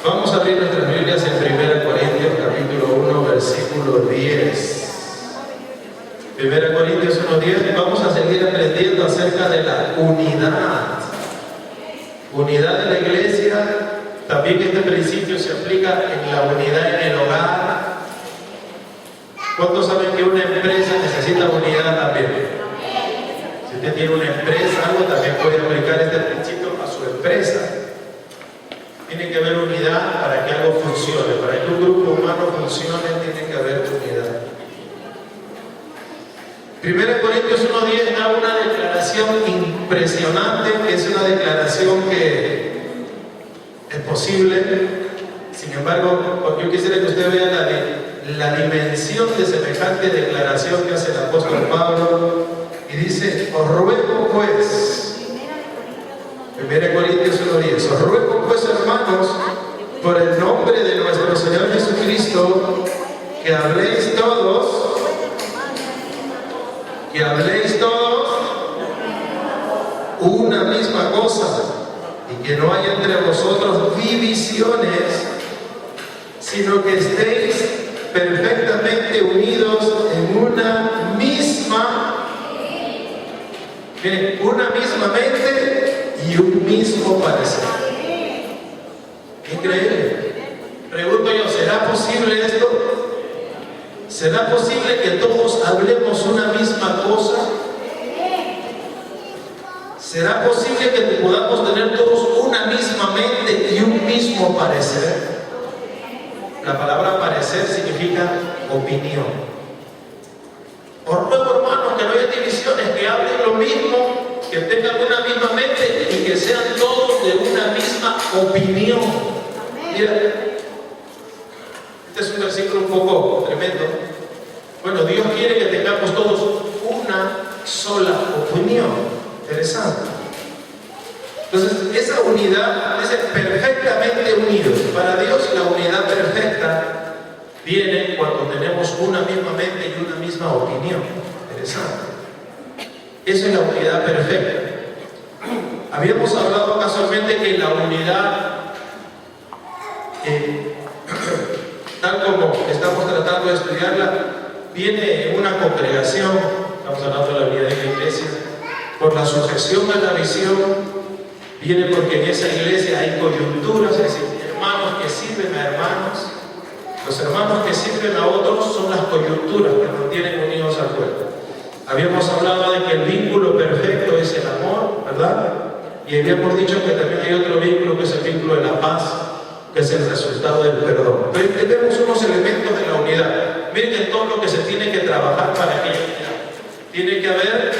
Vamos a abrir nuestras Biblias en 1 Corintios capítulo 1, versículo 10. 1 Corintios 1:10, y vamos a seguir aprendiendo acerca de la unidad. Unidad de la iglesia. También este principio se aplica en la unidad en el hogar. ¿Cuántos saben que una empresa necesita unidad también? Si usted tiene una empresa, algo también puede aplicar este principio a su empresa. Tiene que haber unidad para que algo funcione. Para que un grupo humano funcione, tiene que haber unidad. 1 Corintios 1:10 da una declaración impresionante, que es una declaración que es posible. Sin embargo, yo quisiera que usted vea la dimensión de semejante declaración que hace el apóstol Pablo, y dice: os ruego pues, 1 Corintios 1:10, os ruego pues, hermanos, por el nombre de nuestro Señor Jesucristo, que habléis todos una misma cosa, y que no haya entre vosotros divisiones, sino que estéis perfectamente unidos en una misma mente y un mismo parecer. Increíble. Pregunto yo, ¿será posible esto? ¿Será posible que todos hablemos una misma cosa? ¿Será posible que podamos tener todos una misma mente y un mismo parecer? La palabra parecer significa opinión. Os ruego, hermanos, que no haya divisiones, que hablen lo mismo, que tengan una misma mente y que sean todos de una misma opinión. Mira, este es un versículo un poco tremendo. Bueno, Dios quiere que tengamos todos una sola opinión. Interesante. Entonces, esa unidad es perfectamente unidos. Para Dios, la unidad perfecta viene cuando tenemos una misma mente y una misma opinión. Interesante. Esa es la unidad perfecta. Habíamos hablado casualmente que la unidad, tal como estamos tratando de estudiarla, viene en una congregación. Estamos hablando de la unidad de la iglesia. Por la sujeción a la visión, viene porque en esa iglesia hay coyunturas, es decir, hermanos que sirven a hermanos. Los hermanos que sirven a otros son las coyunturas que nos tienen unidos al cuerpo. Habíamos hablado de que el vínculo perfecto es el amor, ¿verdad? Y habíamos dicho que también hay otro vínculo, que es el vínculo de la paz, que es el resultado del perdón. Pero tenemos unos elementos de la unidad. Miren todo lo que se tiene que trabajar para que haya unidad. Tiene que haber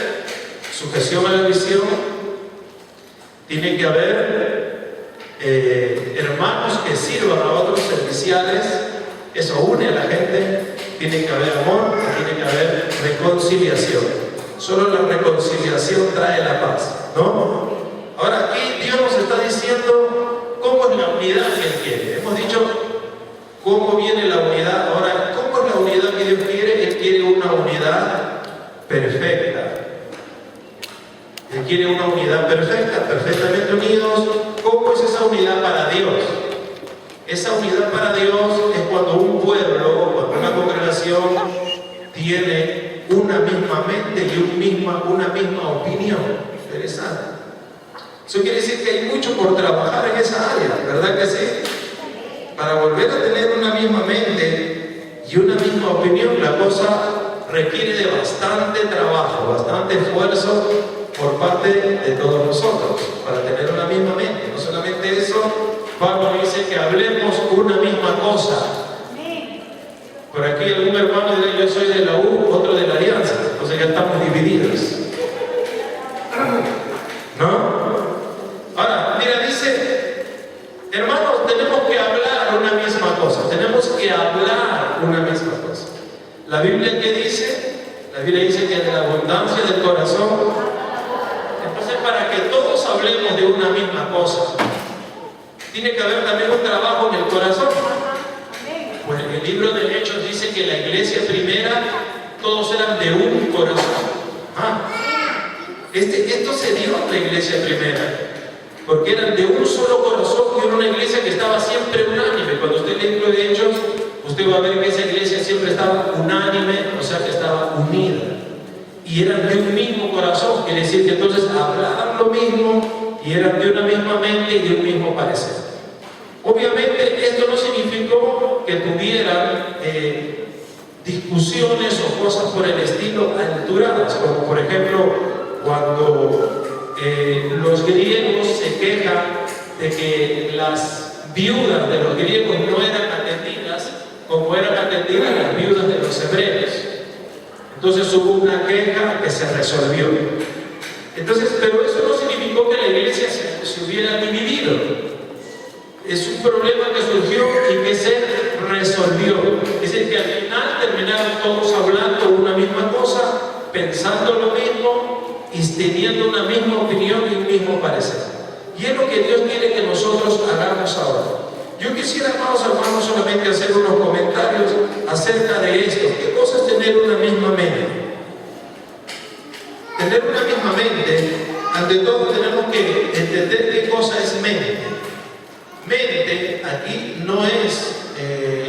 sujeción a la visión, tiene que haber hermanos que sirvan a otros serviciales, eso une a la gente, tiene que haber amor, tiene que haber reconciliación. Solo la reconciliación trae la paz, ¿no? Ahora aquí Dios nos está diciendo cómo es la unidad que Él quiere. Hemos dicho cómo viene la unidad. Ahora, ¿cómo es la unidad que Dios quiere? Él quiere una unidad perfecta. Él quiere una unidad perfecta, perfectamente unidos. ¿Cómo es esa unidad para Dios? Esa unidad para Dios es cuando un pueblo, cuando una congregación tiene una misma mente y una misma opinión. Interesante. Eso quiere decir que hay mucho por trabajar en esa área, ¿verdad que sí? Para volver a tener una misma mente y una misma opinión, la cosa requiere de bastante trabajo, bastante esfuerzo por parte de todos nosotros, para tener una misma mente. No solamente eso, Pablo dice que hablemos una misma cosa. Por aquí algún hermano dirá: yo soy de la U, otro de la Alianza, entonces ya estamos divididos, ¿no? Ahora, mira, dice: hermanos, tenemos que hablar una misma cosa, tenemos que hablar una misma cosa. La Biblia, ¿qué dice? La Biblia dice que de la abundancia del corazón. Entonces, para que todos hablemos de una misma cosa, tiene que haber también un trabajo en el corazón. Pues en el libro de Hechos dice que la iglesia primera, todos eran de un corazón. Esto se dio en la iglesia primera. porque eran de un solo corazón y era una iglesia que estaba siempre unánime. Cuando usted lee el libro de Hechos, usted va a ver que esa iglesia siempre estaba unánime, o sea que estaba unida. Y eran de un mismo corazón, quiere decir que entonces hablaban lo mismo y eran de una misma mente y de un mismo parecer. Obviamente esto no significó que tuvieran discusiones o cosas por el estilo alturadas, como por ejemplo cuando los griegos se quejan de que las viudas de los griegos no eran atendidas como eran atendidas las viudas de los hebreos. Entonces hubo una queja que se resolvió. Entonces, pero eso no significó que la iglesia se hubiera dividido. Es un problema que surgió y que se resolvió. Es decir, que al final terminaron todos hablando una misma cosa, pensando lo mismo y teniendo una misma opinión y un mismo parecer. Y es lo que Dios quiere que nosotros hagamos ahora. Yo quisiera, amados hermanos, solamente hacer unos comentarios acerca de esto. ¿Qué cosa es tener una misma mente? Tener una misma mente, ante todo tenemos que entender qué cosa es mente. Mente aquí no es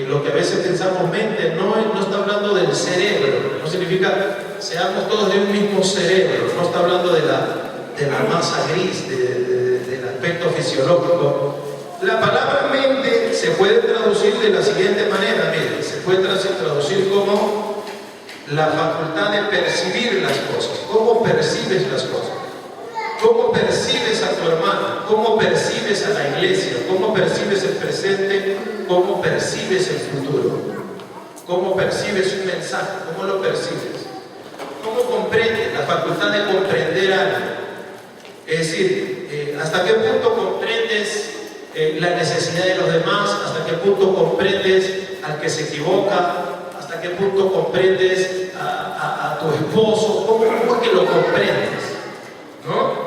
lo que a veces pensamos mente, no está hablando del cerebro, no significa seamos todos de un mismo cerebro, no está hablando de la masa gris, del aspecto fisiológico. La palabra mente se puede traducir de la siguiente manera, miren, se puede traducir como la facultad de percibir las cosas. ¿Cómo percibes las cosas? ¿Cómo percibes a tu hermano? ¿Cómo percibes a la iglesia? ¿Cómo percibes el presente? ¿Cómo percibes el futuro? ¿Cómo percibes un mensaje? ¿Cómo lo percibes? ¿Cómo comprendes? La facultad de comprender algo. Es decir, ¿hasta qué punto comprendes la necesidad de los demás? ¿Hasta qué punto comprendes al que se equivoca? ¿Hasta qué punto comprendes a tu esposo? ¿Cómo es que lo comprendes? ¿No?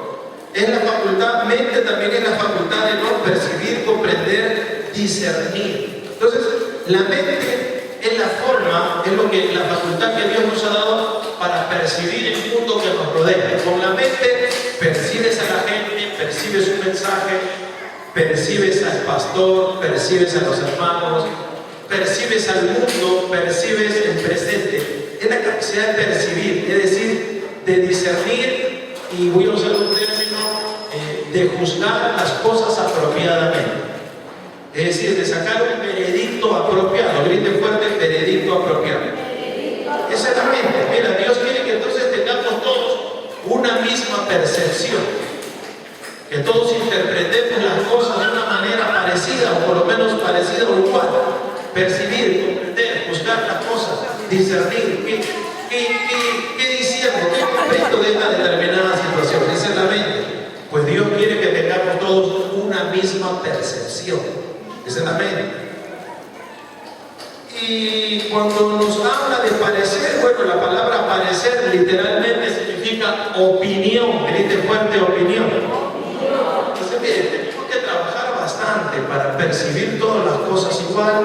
Es la facultad, mente también es la facultad de no percibir, comprender, discernir. Entonces, la mente es la forma, es lo que la facultad que Dios nos ha dado para percibir el mundo que nos rodea. Con la mente percibes a la gente, percibes un mensaje, percibes al pastor, percibes a los hermanos, percibes al mundo, percibes el presente. Es la capacidad de percibir, es decir, de discernir, y voy a usar un término, de juzgar las cosas apropiadamente. Es decir, de sacar un veredicto apropiado. Grite fuerte, veredicto apropiado. Esa es la mente. Mira, Dios quiere que entonces tengamos todos una misma percepción. Que todos interpretemos las cosas de una manera parecida, o por lo menos parecida o igual. Percibir, comprender, juzgar las cosas, discernir. ¿Qué diciendo? ¿Qué comprendo de una determinada situación? Esa es la mente. Pues Dios quiere que tengamos todos una misma percepción. Esa es la mente. Y cuando nos habla de parecer, bueno, la palabra parecer literalmente significa opinión. Grite fuerte, opinión. Entonces, miren, tenemos que trabajar bastante para percibir todas las cosas igual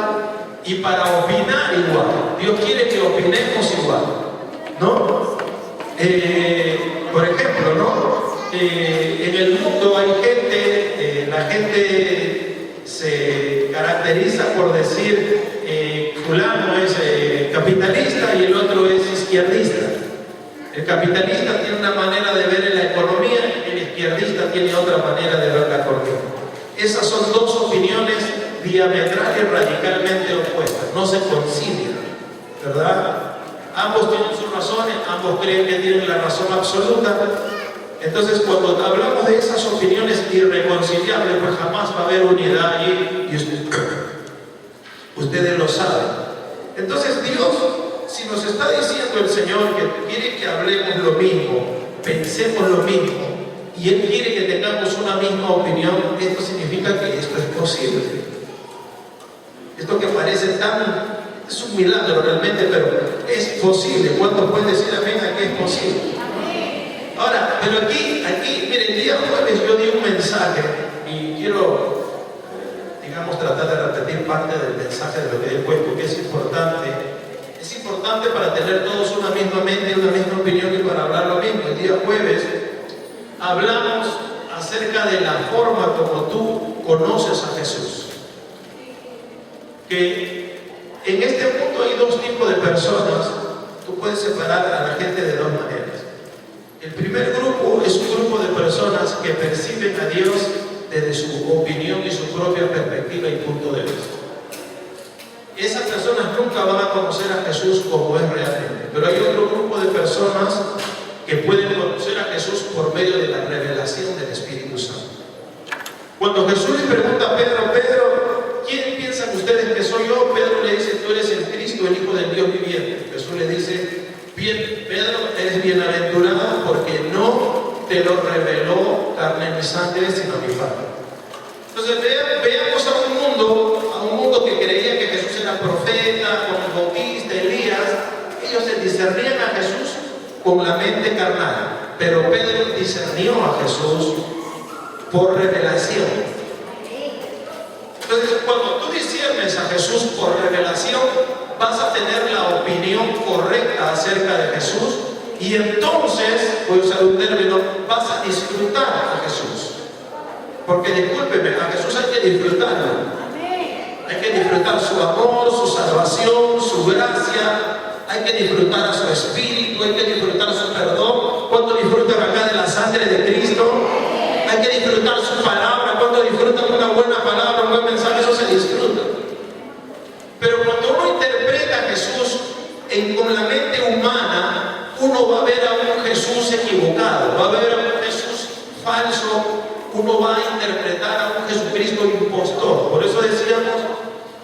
y para opinar igual. Dios quiere que opinemos igual, ¿no? Por ejemplo, ¿no? En el mundo hay gente, la gente se caracteriza por decir fulano es capitalista y el otro es izquierdista. El capitalista tiene una manera de ver la economía, el izquierdista tiene otra manera de ver la economía. Esas son dos opiniones diametrales, radicalmente opuestas, no se concilian, ¿verdad? Ambos tienen sus razones, ambos creen que tienen la razón absoluta. Entonces, cuando hablamos de esas opiniones irreconciliables, pues jamás va a haber unidad allí, y ustedes lo saben. Entonces, Dios, si nos está diciendo el Señor que quiere que hablemos lo mismo, pensemos lo mismo, y Él quiere que tengamos una misma opinión, esto significa que esto es posible. Esto que parece es un milagro realmente, pero es posible. ¿Cuántos pueden decir amén a que es posible? Ahora, pero aquí, miren, el día jueves yo di un mensaje y quiero, digamos, tratar de repetir parte del mensaje de lo que he puesto, que es importante. Es importante para tener todos una misma mente, una misma opinión y para hablar lo mismo. El día jueves hablamos acerca de la forma como tú conoces a Jesús. Que en este mundo hay dos tipos de personas. Tú puedes separar a la gente de dos maneras. El primer grupo es un grupo de personas que perciben a Dios desde su opinión y su propia perspectiva y punto de vista. Esas personas nunca van a conocer a Jesús como es realmente. Pero hay otro grupo de personas que pueden conocer a Jesús por medio de la revelación del Espíritu Santo. Cuando Jesús le pregunta a Pedro, Pedro, ¿quién piensan ustedes que soy yo? Pedro le dice, tú eres el Cristo, el Hijo del Dios viviente. Jesús le dice, bien, Pedro, eres bienaventurado porque no te lo reveló carne ni sangre, sino mi Padre. Entonces veamos a un mundo que creía que Jesús era profeta, Juan el Bautista, Elías. Ellos se discernían a Jesús con la mente carnal, pero Pedro discernió a Jesús por revelación. Entonces, cuando tú disciernes a Jesús por revelación, vas a tener la opinión correcta acerca de Jesús y entonces, voy a usar un término, vas a disfrutar a Jesús. Porque discúlpeme, a Jesús hay que disfrutarlo. Hay que disfrutar su amor, su salvación, su gracia. Hay que disfrutar a su espíritu, hay que disfrutar su perdón. ¿Cuánto disfrutan acá de la sangre de Cristo? Hay que disfrutar su palabra. ¿Cuánto disfrutan una buena palabra, un buen mensaje? Eso se disfruta. Pero cuando uno interpreta a Jesús con la mente humana, uno va a ver a un Jesús equivocado, va a ver a un Jesús falso, uno va a interpretar a un Jesucristo impostor. Por eso decíamos,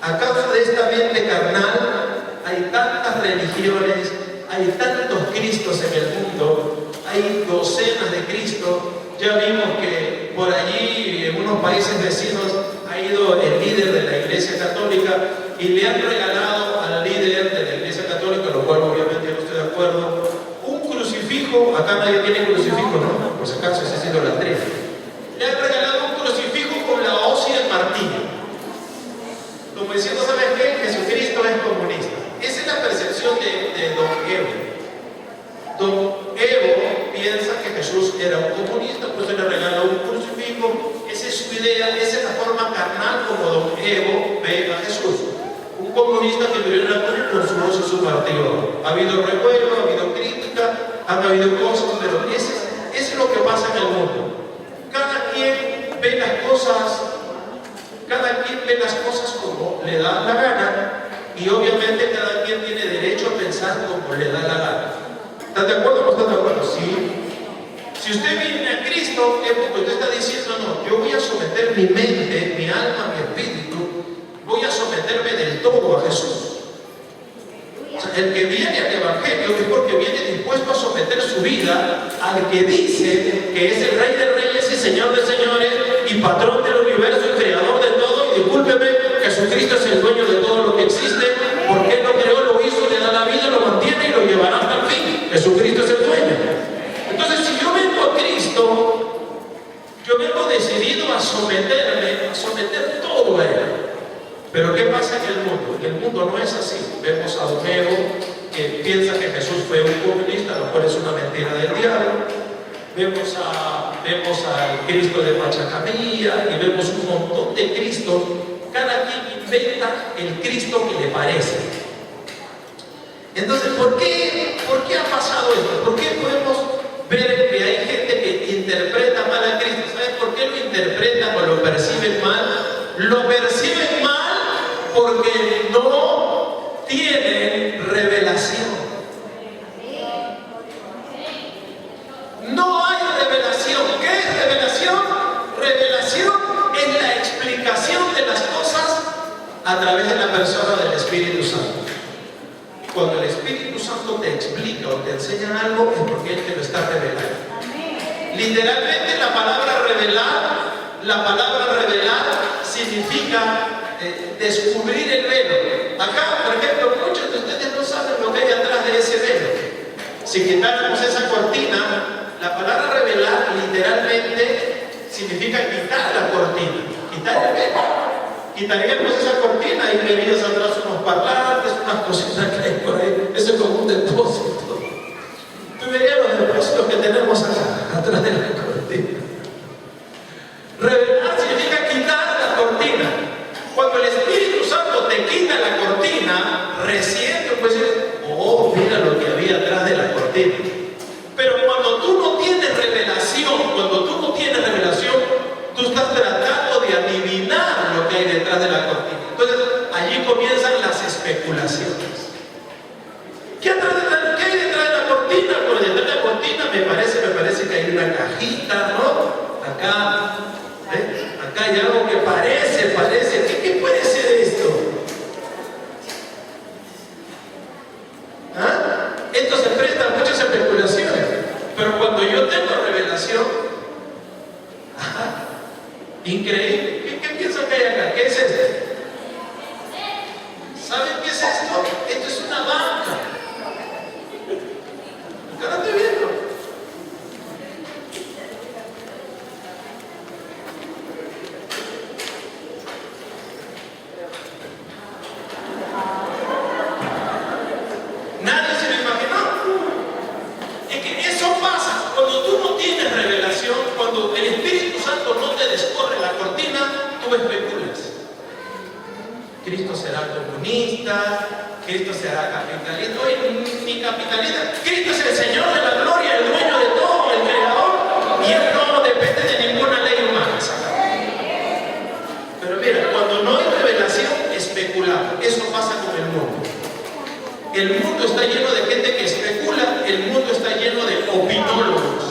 a causa de esta mente carnal, hay tantas religiones, hay tantos Cristos en el mundo, hay docenas de Cristos. Ya vimos que por allí, en unos países vecinos, ha ido el líder de la Iglesia Católica y le han regalado al líder de la Iglesia Católica, lo cual obviamente no estoy de acuerdo, un crucifijo. Acá nadie tiene crucifijo, ¿no? Por si acaso, ese ha sido la tarea. Le han regalado un crucifijo con la hoz y el martillo, como diciendo, ¿sabes qué? Jesucristo es comunista. Esa es la percepción de Don Evo. Don Evo piensa que Jesús era un comunista, pues se le regaló un crucifijo. Esa es su idea, esa es la forma carnal como Don Evo ve a Jesús. Un comunista que vivió en la cruz con su hoz y su martillo. Ha habido revuelo, ha habido crítica, han habido cosas, pero eso es lo que pasa en el mundo. Cada quien ve las cosas como le da la gana, y obviamente cada quien tiene derecho a pensar como le da la gana. ¿Están de acuerdo o no están de acuerdo? Sí. Si usted viene a Cristo, es porque usted está diciendo, no, yo voy a someter mi mente, mi alma, mi espíritu, voy a someterme del todo a Jesús. O sea, el que viene al Evangelio es porque viene dispuesto a someter su vida al que dice que es el Rey de Reyes y Señor de Señores y patrón del universo y creador de todo. Y discúlpeme, Jesucristo es el dueño de todo lo que existe, porque Él lo creó, lo hizo, le da la vida, lo mantiene y lo llevará hasta el fin. Jesucristo es el dueño. Entonces, si yo vengo a Cristo, yo vengo decidido a someter todo a Él. Pero ¿qué pasa en el mundo? En el mundo no es así. Vemos a Don Evo, que piensa que Jesús fue un comunista, lo cual es una mentira del diablo. Vemos al Cristo de Pachacamilla y vemos un montón de Cristos. Cada quien inventa el Cristo que le parece. Entonces, ¿por qué ha pasado esto? ¿Por qué podemos ver que hay gente que interpreta mal a Cristo? ¿Saben por qué lo interpretan o lo perciben mal? Lo perciben mal porque no tienen revelación. No hay revelación. ¿Qué es revelación? Revelación es la explicación de las cosas a través de la persona del Espíritu Santo. Cuando el Espíritu Santo te explica o te enseña algo, es porque Él te lo está revelando. Literalmente la palabra revelar significa descubrir el velo. Acá, por ejemplo, muchos de ustedes no saben lo que hay atrás de ese velo. Si quitáramos esa cortina, la palabra revelar literalmente significa quitar la cortina, quitar el velo. Quitaríamos esa cortina y verías atrás unos parlantes, unas cositas que hay por ahí. Eso es como un depósito. Tú verías los depósitos que tenemos acá, atrás de la cortina. te quita la cortina, recién tú puedes decir, oh, mira lo que había atrás de la cortina. Pero cuando tú no tienes revelación, tú estás tratando de adivinar lo que hay detrás de la cortina. Entonces, allí comienzan las especulaciones. ¿Qué hay detrás de la cortina? Por detrás de la cortina me parece que hay una cajita, ¿no? Acá, ¿eh? Acá hay algo que parece. ¿Qué puede ser esto? ¿Ah? Esto se presta a muchas especulaciones. Pero cuando yo tengo revelación, increíble. ¿Qué piensan que hay acá? ¿Qué es esto? ¿Saben qué es esto? Esto es una banca. Acá no estoy viendo. Nadie se lo imaginó. Es que eso pasa cuando tú no tienes revelación, cuando el Espíritu Santo no te descorre la cortina, tú especulas. Cristo será comunista, Cristo será capitalista. Oye, ni capitalista. Cristo es el Señor de la gloria, el dueño de todo, el creador, y Él no depende de ninguna ley humana. Pero mira, cuando no hay revelación, especulamos. Eso pasa con el mundo. El mundo está lleno de gente que especula, el mundo está lleno de opinólogos.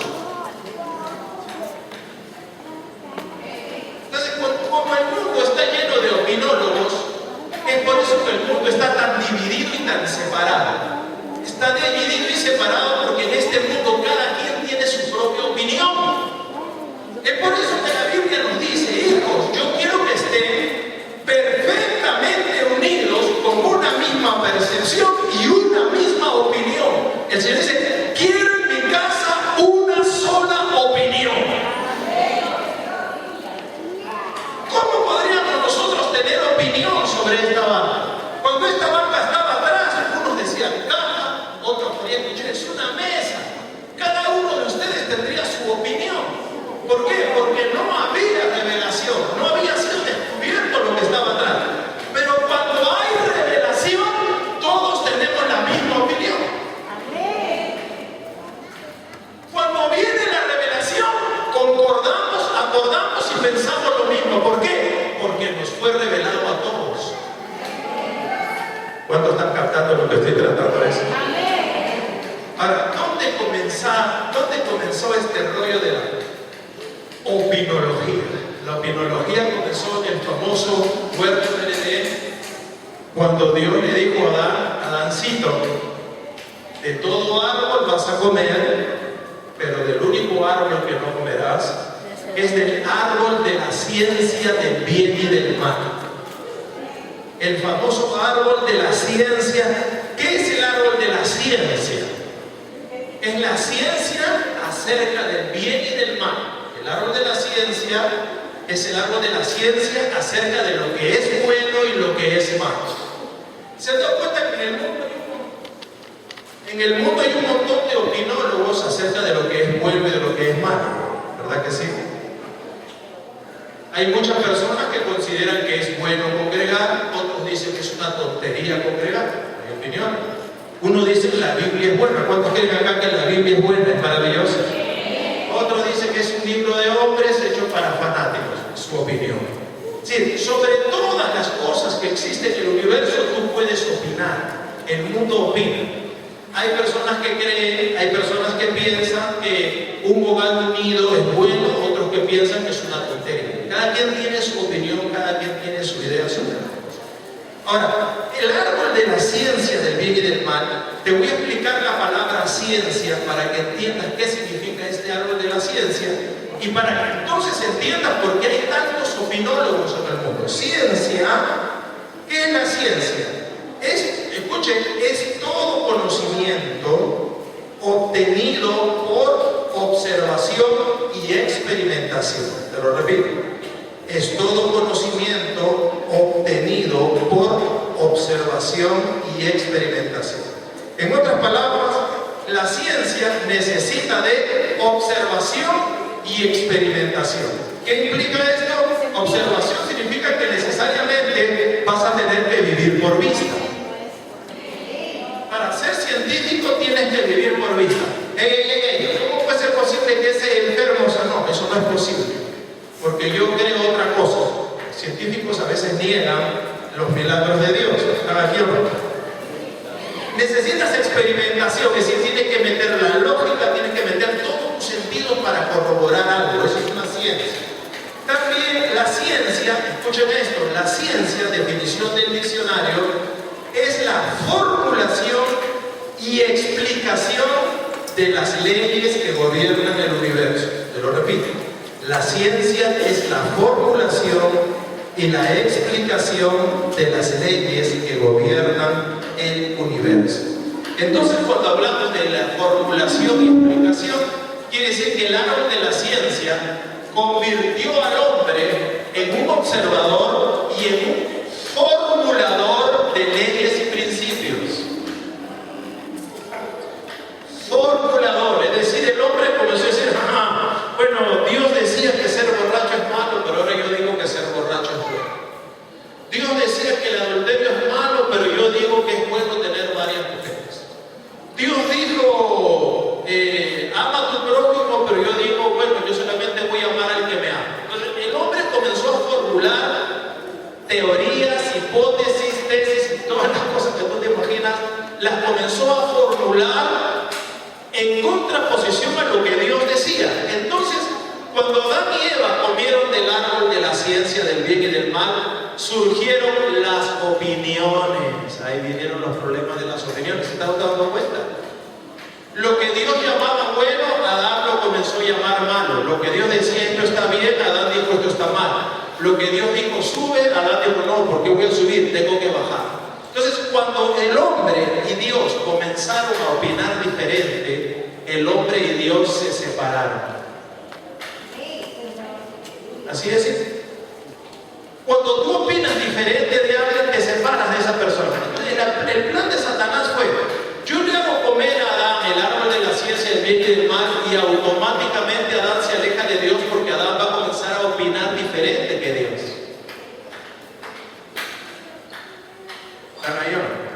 Entonces, como el mundo está lleno de opinólogos, es por eso que el mundo está tan dividido y tan separado. Está dividido y separado porque en este mundo cada quien tiene su propia opinión. Es por eso que la Biblia nos dice, hijos, yo quiero que estén perfectamente unidos con una misma percepción y una misma opinión. El Señor dice, quiero en mi casa una sola opinión. ¿Cómo podríamos nosotros tener opinión sobre esta banca? Cuando esta banca estaba atrás, algunos decían cama, otros podrían escuchar, es una mesa. Cada uno de ustedes tendría su opinión. ¿Por qué? Porque no había revelación, no había sido descubierto lo que estaba atrás. Pero cuando hay revelación, todos tenemos la misma opinión. Cuando viene la revelación, concordamos, acordamos y pensamos lo mismo. ¿Por qué? Porque nos fue revelado a todos. ¿Cuántos están captando lo que estoy tratando de decir? Ahora, ¿dónde comenzó este rollo de la opinología? La opinología comenzó en el famoso huerto del Edén, cuando Dios le dijo a Adancito, de todo árbol vas a comer, pero del único árbol que no comerás es del árbol de la ciencia del bien y del mal. El famoso árbol de la ciencia. ¿Qué es el árbol de la ciencia? Es la ciencia acerca del bien y del mal. El árbol de la ciencia es el árbol de la ciencia acerca de lo que es bueno y lo que es malo. ¿Se han dado cuenta que en el mundo hay un montón de opinólogos acerca de lo que es bueno y de lo que es malo? ¿Verdad que sí? Hay muchas personas que consideran que es bueno congregar, otros dicen que es una tontería congregar. Hay opiniones. Uno dice que la Biblia es buena. ¿Cuántos creen acá que la Biblia es buena, es maravillosa? Otro dice que es un libro de hombres hecho para fanáticos, su opinión. Sí, sobre todas las cosas que existen en el universo tú puedes opinar. El mundo opina. Hay personas que creen, hay personas que piensan que un hogar unido es bueno, otros que piensan que es una tontería. Cada quien tiene su opinión, cada quien tiene su idea sobre las cosas. Ahora, el árbol de la ciencia del bien y del mal, te voy a explicar la palabra ciencia para que entiendas qué significa este árbol de la ciencia y para que entonces entiendas por qué hay tantos opinólogos en el mundo. Ciencia, ¿qué es la ciencia? Escuchen, es todo conocimiento obtenido por observación y experimentación. Te lo repito. Es todo conocimiento obtenido por observación y experimentación. En otras palabras, la ciencia necesita de observación y experimentación. ¿Qué implica esto? Observación significa que necesariamente vas a tener que vivir por vista. Para ser científico tienes que vivir por vista. ¿Cómo puede ser posible que ese enfermo sanó? Eso no es posible, porque yo creo otra cosa. Científicos a veces niegan los milagros de Dios. ¿Están aquí o no? Necesitas experimentación, es decir, tienes que meter la lógica, tienes que meter todos tus sentidos para corroborar algo. Eso es una ciencia. También la ciencia, escuchen esto, la ciencia, definición del diccionario, es la formulación y explicación de las leyes que gobiernan el universo. Te lo repito, la ciencia es la formulación y la explicación de las leyes que gobiernan el universo. Entonces, cuando hablamos de la formulación y explicación, quiere decir que el árbol de la ciencia convirtió al hombre en un observador y en un formulador de leyes y principios. Formulador, es decir, el hombre comenzó a decir, bueno, Dios decía que ser borracho es malo, pero ahora yo digo que ser borracho es bueno. Dios decía que el adulterio es malo, pero yo digo que es bueno tener varias mujeres. Dios dijo, ama a tu prójimo, pero yo digo, bueno, yo solamente voy a amar al que me ama. Entonces, el hombre comenzó a formular teorías, hipótesis, tesis y todas las cosas que tú te imaginas, las comenzó a formular en contraposición a lo que Dios decía. Entonces, cuando Adán y Eva comieron del árbol de la ciencia del bien y del mal, surgieron las opiniones. Ahí vinieron los problemas de las opiniones. ¿Se están dando cuenta? Lo que Dios llamaba bueno, Adán lo comenzó a llamar malo. Lo que Dios decía esto está bien, Adán dijo esto está mal. Lo que Dios dijo sube, Adán dijo no, ¿por qué voy a subir? Tengo que bajar. Entonces, cuando el hombre y Dios comenzaron a opinar diferente, el hombre y Dios se separaron. Así es. Cuando tú opinas diferente de alguien, te separas de esa persona. Entonces, el plan de Satanás fue: yo le hago comer a Adán el árbol de la ciencia del bien y del mal, y automáticamente Adán se aleja de Dios, porque Adán va a comenzar a opinar diferente que Dios. ¿Están ahí o no?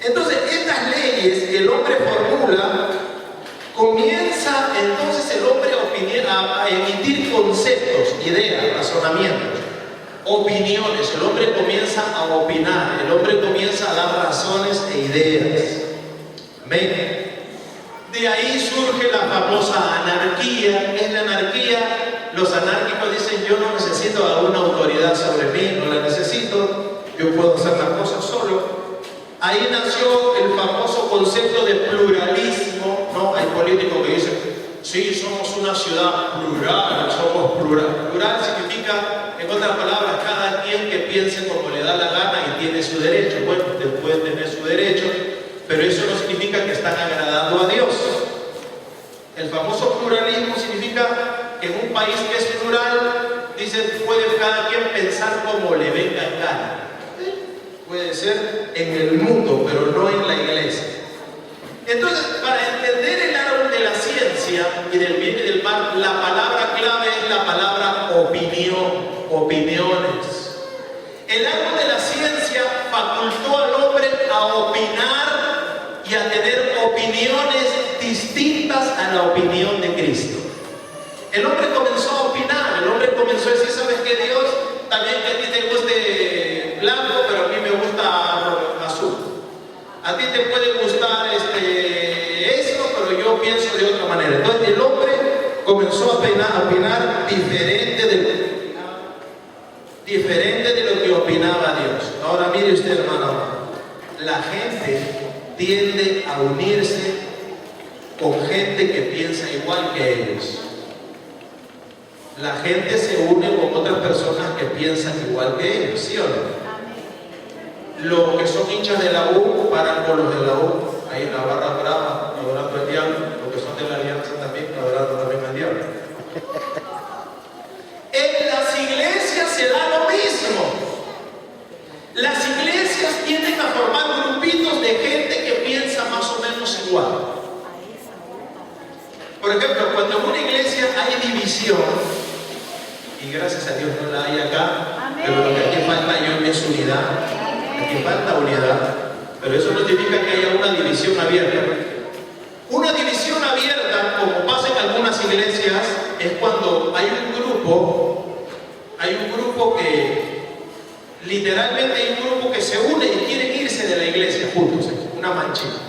Entonces, estas leyes que el hombre formula, comienza entonces el hombre a emitir conceptos, ideas, razonamientos, opiniones. El hombre comienza a opinar, el hombre comienza a dar razones e ideas. Amén. De ahí surge la famosa anarquía. ¿Qué es la anarquía? Los anárquicos dicen: yo no necesito a una autoridad sobre mí, no la necesito, yo puedo hacer las cosas solo. Ahí nació el famoso concepto de pluralismo, ¿no? Hay políticos que dicen: sí, somos una ciudad plural, somos plural. Plural significa, en otras palabras, cada quien que piense como le da la gana y tiene su derecho. Bueno, usted puede tener su derecho, pero eso no significa que están agradando a Dios. El famoso pluralismo significa que en un país que es plural, dice, puede cada quien pensar como le venga en gana. Puede ser en el mundo, pero no en la iglesia. Entonces, para entender el árbol de la ciencia y del bien y del mal, la palabra clave es la palabra opinión, opiniones. El árbol de la ciencia facultó al hombre a opinar y a tener opiniones distintas a la opinión de Cristo. El hombre comenzó a opinar, el hombre comenzó a decir: ¿sabes qué, Dios? También que a ti te guste blanco, pero a mí me gusta azul. A ti te puede gustar eso, pero yo pienso de otra manera. Entonces el hombre comenzó a opinar diferente de lo que opinaba Dios. Ahora mire usted, hermano, la gente tiende a unirse con gente que piensa igual que ellos. La gente se une con otras personas que piensan igual que ellos, ¿sí o no? Los que son hinchas de la U paran con los de la U, ahí en la barra brava, adorando al diablo. Los que son de la alianza también, adorando también al diablo. En las iglesias se da lo mismo. Las iglesias tienden a formar grupitos de gente que piensa más o menos igual. Por ejemplo, cuando en una iglesia hay división, y gracias a Dios no la hay acá, pero lo que aquí falta yo en mi es unidad. Aquí falta unidad. Pero eso no significa que haya una división abierta. Una división abierta, como pasa en algunas iglesias, es cuando hay un grupo que literalmente hay un grupo que se une y quiere irse de la iglesia juntos, una manchita,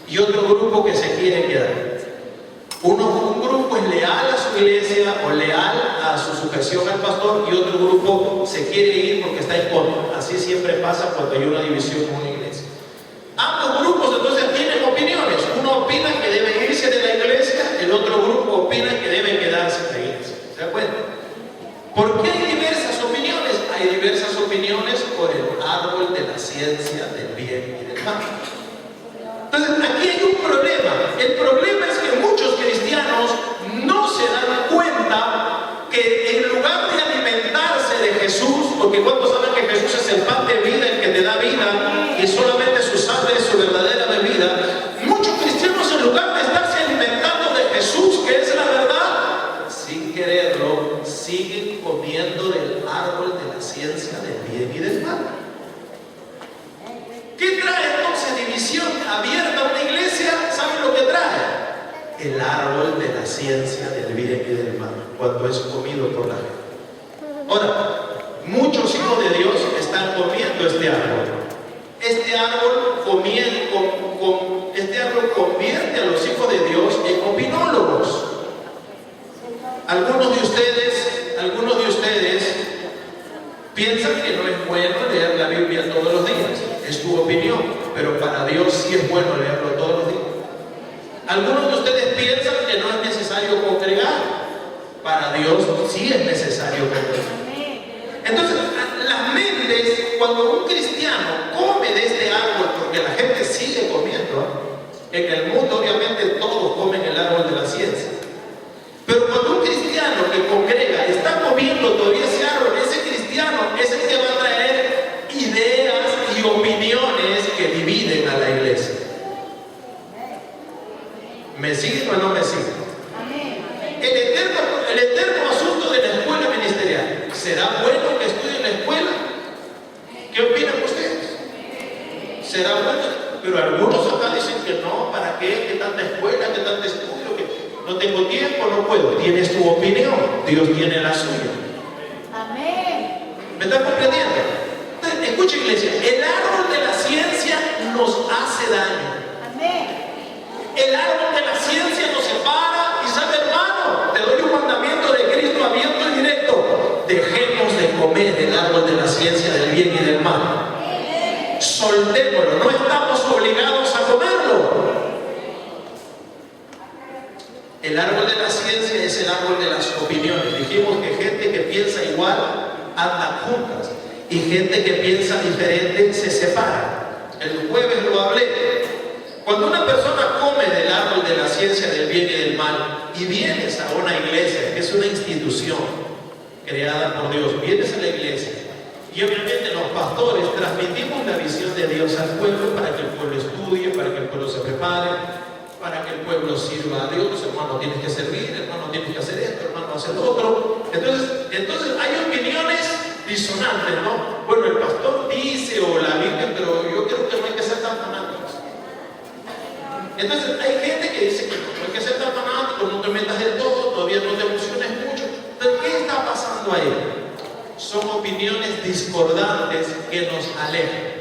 y otro grupo que se quiere quedar. Un grupo es leal a su iglesia o leal a su sujeción al pastor, y otro grupo se quiere ir porque está en contra. Así siempre pasa cuando hay una división en una iglesia. Ambos grupos entonces tienen opiniones. Uno opina que debe irse de la iglesia, el otro grupo opina que debe quedarse en la iglesia. ¿Se da cuenta? ¿Por qué hay diversas opiniones? Hay diversas opiniones por el árbol de la ciencia del bien y del mal. Entonces aquí hay un problema. El problema es que muchos cristianos no se dan cuenta que en lugar de alimentarse de Jesús, porque ¿cuántos saben que Jesús es el pan de vida, el que te da vida, y solamente su sangre es su verdadera bebida? Muchos cristianos, en lugar de estarse alimentando de Jesús, que es la verdad, sin quererlo, siguen comiendo del árbol de la ciencia del bien y del mal. ¿Qué trae entonces división abierta a una iglesia? ¿Saben lo que trae? El árbol de la ciencia del bien y del mal, cuando es comido por la gente. Ahora, muchos hijos de Dios están comiendo este árbol. Este árbol convierte a los hijos de Dios en opinólogos. Algunos de ustedes piensan que no es bueno leer la Biblia todos los días. Es tu opinión, pero para Dios sí es bueno leerlo todos los días. Algunos de ustedes piensan que no es necesario congregar. Para Dios sí es necesario congregar. Entonces, las mentes, cuando un cristiano come de este árbol, porque la gente sigue comiendo, en el mundo obviamente todos comen el árbol de la ciencia, pero cuando un cristiano que congrega está comiendo todavía ese árbol, ese cristiano es el que va a traer ideas y opiniones que dividen a la iglesia. ¿Me siguen o no me siguen? El eterno asunto de la escuela ministerial. ¿Será bueno que estudien en la escuela? ¿Qué opinan ustedes? ¿Será bueno? Pero algunos acá dicen que no, ¿para qué? ¿Qué tanta escuela? ¿Qué tanto estudio? ¿Que no tengo tiempo? No puedo. Tienes tu opinión, Dios tiene la suya. Amén. ¿Me están comprendiendo? Entonces, escucha, iglesia, el árbol de la ciencia nos hace daño. Amén. El árbol de la ciencia nos separa. Y sabe, hermano, te doy un mandamiento de Cristo abierto y directo: dejemos de comer el árbol de la ciencia del bien y del mal. Soltémoslo, no estamos obligados a comerlo. El árbol de la ciencia es el árbol de las opiniones. Dijimos que gente que piensa igual anda juntas y gente que piensa diferente se separa. El jueves lo hablé. Cuando una persona come del árbol de la ciencia del bien y del mal y vienes a una iglesia, que es una institución creada por Dios, vienes a la iglesia y obviamente los pastores transmitimos la visión de Dios al pueblo para que el pueblo estudie, para que el pueblo se prepare, para que el pueblo sirva a Dios. Hermano, tienes que servir, hermano, tienes que hacer esto, hermano, hacer lo otro. Entonces hay opiniones disonantes, ¿no? Bueno, el pastor dice o la Biblia, pero yo creo que no hay que ser tan fanáticos. Entonces hay gente que dice que no hay que ser tan fanático, no te metas en todo, todavía no te emociones mucho. Entonces, ¿qué está pasando ahí? Son opiniones discordantes que nos alejan.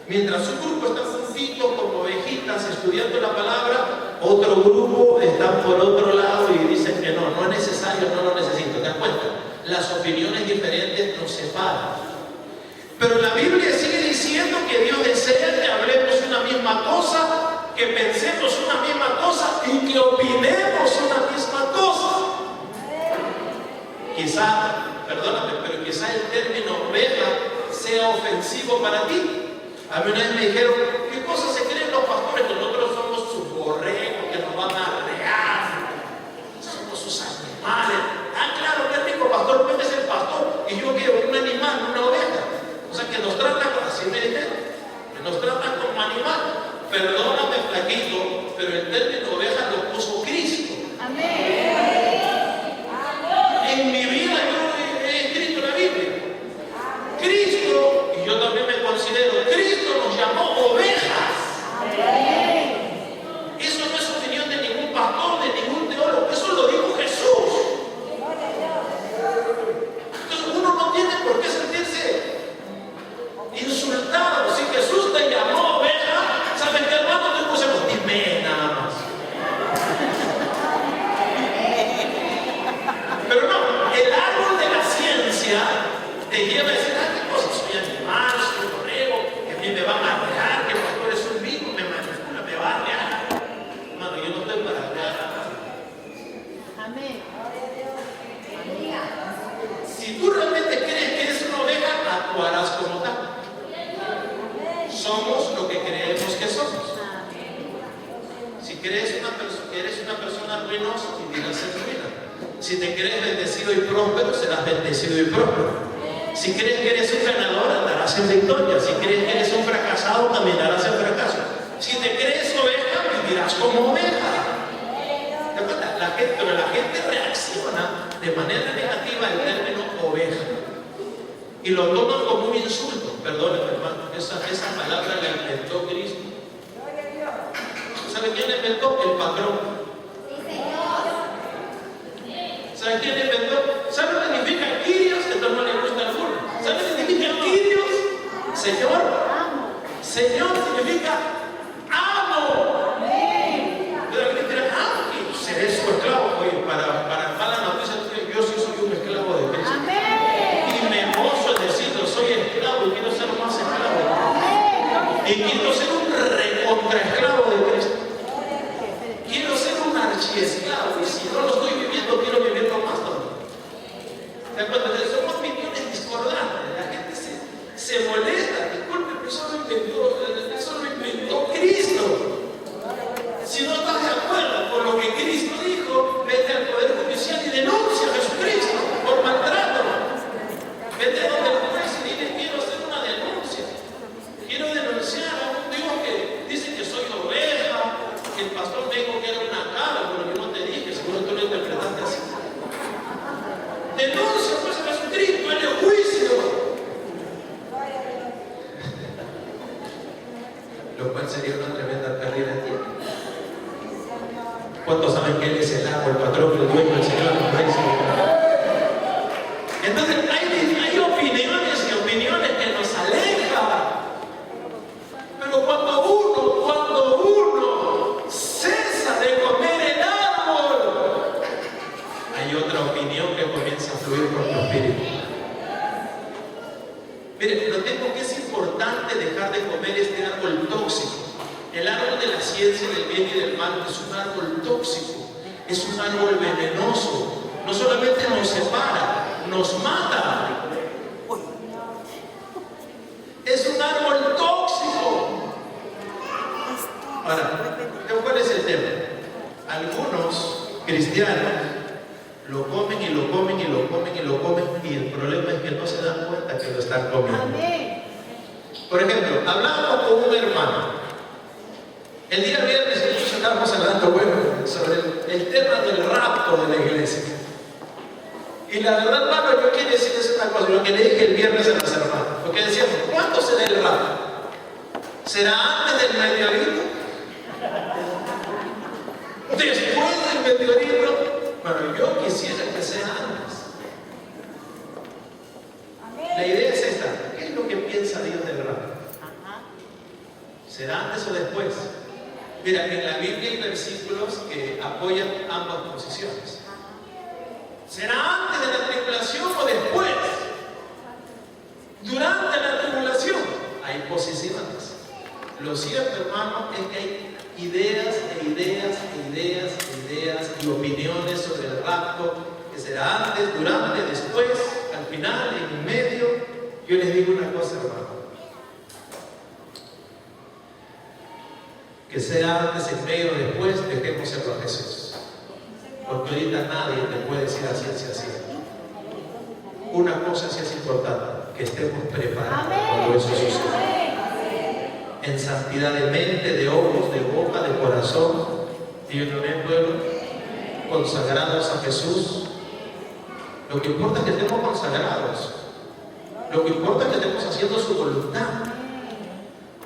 Mientras un grupo está juntito como ovejitas estudiando la palabra, otro grupo está por otro lado y dicen que no es necesario, no lo necesito. ¿Te das cuenta? Las opiniones diferentes nos separan. Pero la Biblia sigue diciendo que Dios desea que hablemos una misma cosa, que pensemos una misma cosa y que opinemos una misma cosa. Quizá, perdóname, pero quizá el término oveja sea ofensivo para ti. A mí una vez me dijeron, ¿qué cosas se creen los pastores? Que nosotros somos sus borregos, que nos van a arrear, somos sus animales. Ah, claro, qué rico, pastor, ¿quién es el pastor? Y yo que un animal, una oveja. O sea, que nos tratan, así me dijeron, que nos tratan como animal. Perdóname, flaquito, pero el término oveja lo puso Cristo. Amén. En mi vida yo he escrito la Biblia. Cristo, y yo que eres una persona ruinosa, vivirás en ruina. Si te crees bendecido y próspero, serás bendecido y próspero. Si crees que eres un ganador, andarás en victoria. Si crees que eres un fracasado, caminarás en fracaso. Si te crees oveja, vivirás como oveja. ¿Te das cuenta? Pero la gente reacciona de manera negativa al término oveja y lo toman como un insulto. Perdónenme, hermano, esa palabra la inventó Cristo. ¿Sabe quién la inventó? El patrón. ¿Sabe quién la inventó? ¿Sabe lo que significa Kyrios? Esto no le gusta a alguno. ¿Sabe lo que significa Kyrios? Señor. Señor significa amo. Pero que dirán, seré su esclavo. Oye, para mala noticia, yo sí soy un esclavo de Cristo. Y me gozo en decirlo, soy esclavo y quiero ser más esclavo. Y quiero ser un recontra esclavo de Cristo. Quiero ser un archiesclavo. Y si no lo estoy viviendo, quiero vivirlo más todavía. ¿De acuerdo? Son opiniones discordantes. La gente se molesta. Disculpe, pero eso lo inventó Cristo. Si no estás de acuerdo con lo que Cristo dijo, vete al Poder Judicial y denuncia a Jesucristo por maltrato. Vete a donde el juez y dile, quiero hacer una denuncia. Quiero denunciar a un Dios que dice que soy oveja, que el pastor me dijo que era una cabra, pero yo no te dije, seguro tú lo interpretaste así. Denuncia pues a Jesucristo, en el juicio. Lo cual sería una tremenda pérdida de tiempo. ¿Cuántos saben que Él es el amo, el patrón, el dueño, el Señor, el Rey? Entonces hay opiniones y opiniones que nos alejan. Pero cuando uno cesa de comer el árbol, hay otra opinión que comienza a fluir por tu espíritu. Mire, notemos que es importante dejar de comer este árbol tóxico. El árbol de la ciencia del bien y del mal es un árbol tóxico, es un árbol venenoso. No solamente nos separa, nos mata. Es un árbol tóxico. Ahora, ¿cuál es el tema? Algunos cristianos lo comen y lo comen y lo comen y lo comen, y el problema es que no se dan cuenta que lo están comiendo. Por ejemplo, hablábamos con un hermano. El día viernes nosotros estábamos hablando sobre el tema del rapto de la iglesia. Y la verdad, hermano, yo quiero decirles una cosa, lo que le dije el viernes a los hermanos. Porque decíamos, ¿cuándo será el rapto? ¿Será antes del meteorito? ¿Después del meteorito? Bueno, yo quisiera que sea antes. La idea es esta. ¿Qué es lo que piensa Dios del rapto? ¿Será antes o después? Mira, en la Biblia hay versículos que apoyan ambas posiciones. ¿Será antes de la tribulación o después? Durante la tribulación hay posiciones. Lo cierto, hermano, es que hay ideas y opiniones sobre el rapto, que será antes, durante, después, al final, en medio. Yo les digo una cosa, hermano. Que sea antes, en medio, después, dejémoselo a Jesús. Porque ahorita nadie te puede decir a ciencia cierta. Una cosa sí es importante, que estemos preparados cuando eso suceda. En santidad de mente, de ojos, de boca, de corazón, y en un pueblo, consagrados a Jesús. Lo que importa es que estemos consagrados. Lo que importa es que estemos haciendo su voluntad.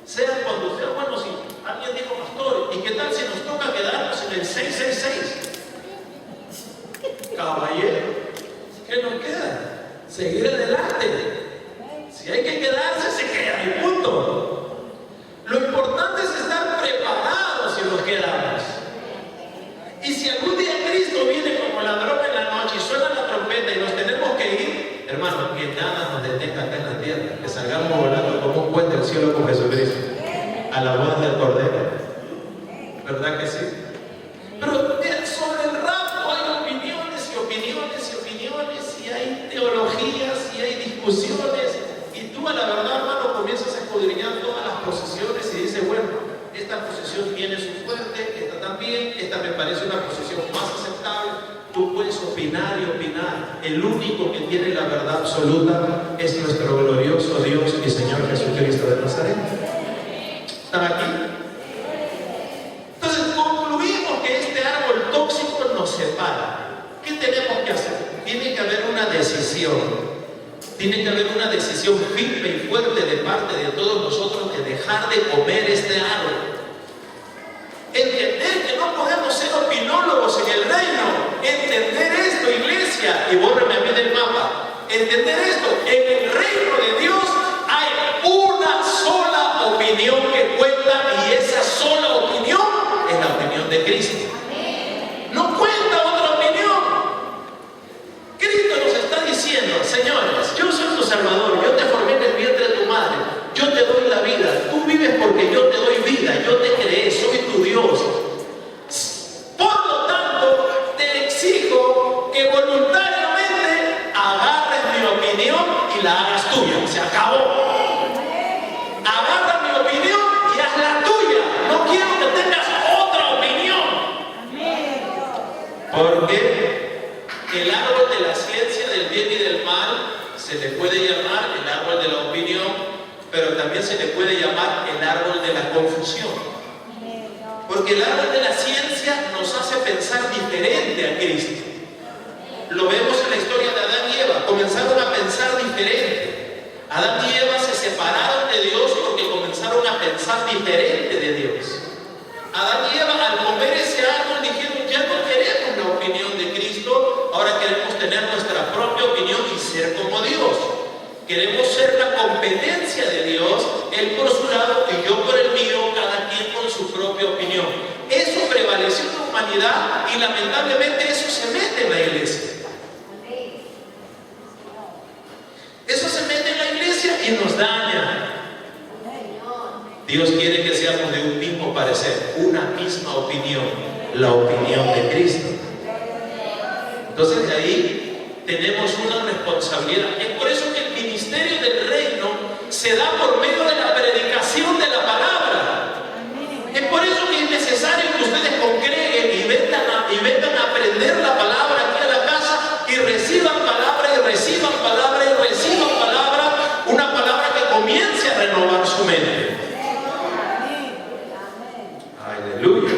Sea cuando sea bueno, si alguien dijo, pastor, ¿y qué tal si nos toca quedarnos en el 666? Caballero, ¿qué nos queda? Seguir adelante. Si hay que quedarse, se queda y punto. Lo importante es estar preparados si nos quedamos. Y si algún día Cristo viene como ladrón en la noche y suena la trompeta y nos tenemos que ir, hermano, que nada nos detenga acá en la tierra, que salgamos volando como un puente del cielo con Jesucristo, a la voz del Cordero. ¿Verdad que sí? Pero sobre el rapto hay opiniones y opiniones y opiniones, y hay teologías y hay discusiones, y tú a la verdad, hermano, comienzas a escudriñar todas las posiciones y dices, bueno, esta posición tiene su fuerte, esta también, el único que tiene la verdad absoluta es nuestro glorioso Dios y Señor Jesucristo de Nazaret. ¿Están aquí? Entonces concluimos que este árbol tóxico nos separa. ¿Qué tenemos que hacer? Tiene que haber una decisión. Tiene que haber una decisión firme y fuerte de parte de todos nosotros de dejar de comer este árbol. Entender que no podemos ser opinólogos en el reino. Entender esto, iglesia, y bórrame a mí del mapa. Entender esto, en el reino de Dios hay una sola opinión que cuenta, y esa sola opinión es la opinión de Cristo. No cuenta otra opinión. Cristo nos está diciendo: señores, yo soy tu Salvador, yo te formé en el vientre de tu madre, yo te doy la vida, tú vives porque yo te doy vida, yo te creé, soy tu Dios. Por lo tanto, te exijo que voluntariamente agarres mi opinión y la hagas tuya. Se acabó. Agarra mi opinión y haz la tuya. No quiero que tengas otra opinión. Porque el árbol de la ciencia del bien y del mal se le puede llamar el árbol de la opinión, pero también se le puede llamar el árbol de la confusión. Porque el árbol de la ciencia nos hace pensar diferente a Cristo. Lo vemos en la historia de Adán y Eva. Comenzaron a pensar diferente. Adán y Eva se separaron de Dios porque comenzaron a pensar diferente de Dios. Adán y Eva, al comer ese árbol, dijeron: ya no queremos la opinión de Cristo, ahora queremos tener nuestra propia opinión y ser como Dios. Queremos ser la competencia de Dios, Él por su lado y yo por el mío, cada quien con su propia opinión. Eso prevaleció en la humanidad y lamentablemente eso se mete en la iglesia. Eso se mete en la iglesia y nos daña. Dios quiere que seamos de un mismo parecer, una misma opinión, la opinión de Cristo. Entonces de ahí tenemos una responsabilidad. Es por eso que el ministerio del reino se da por medio de la predicación de la palabra. Es por eso que es necesario que ustedes congreguen y vengan a aprender la palabra aquí a la casa y reciban palabra y reciban palabra y reciban palabra, una palabra que comience a renovar su mente. Aleluya.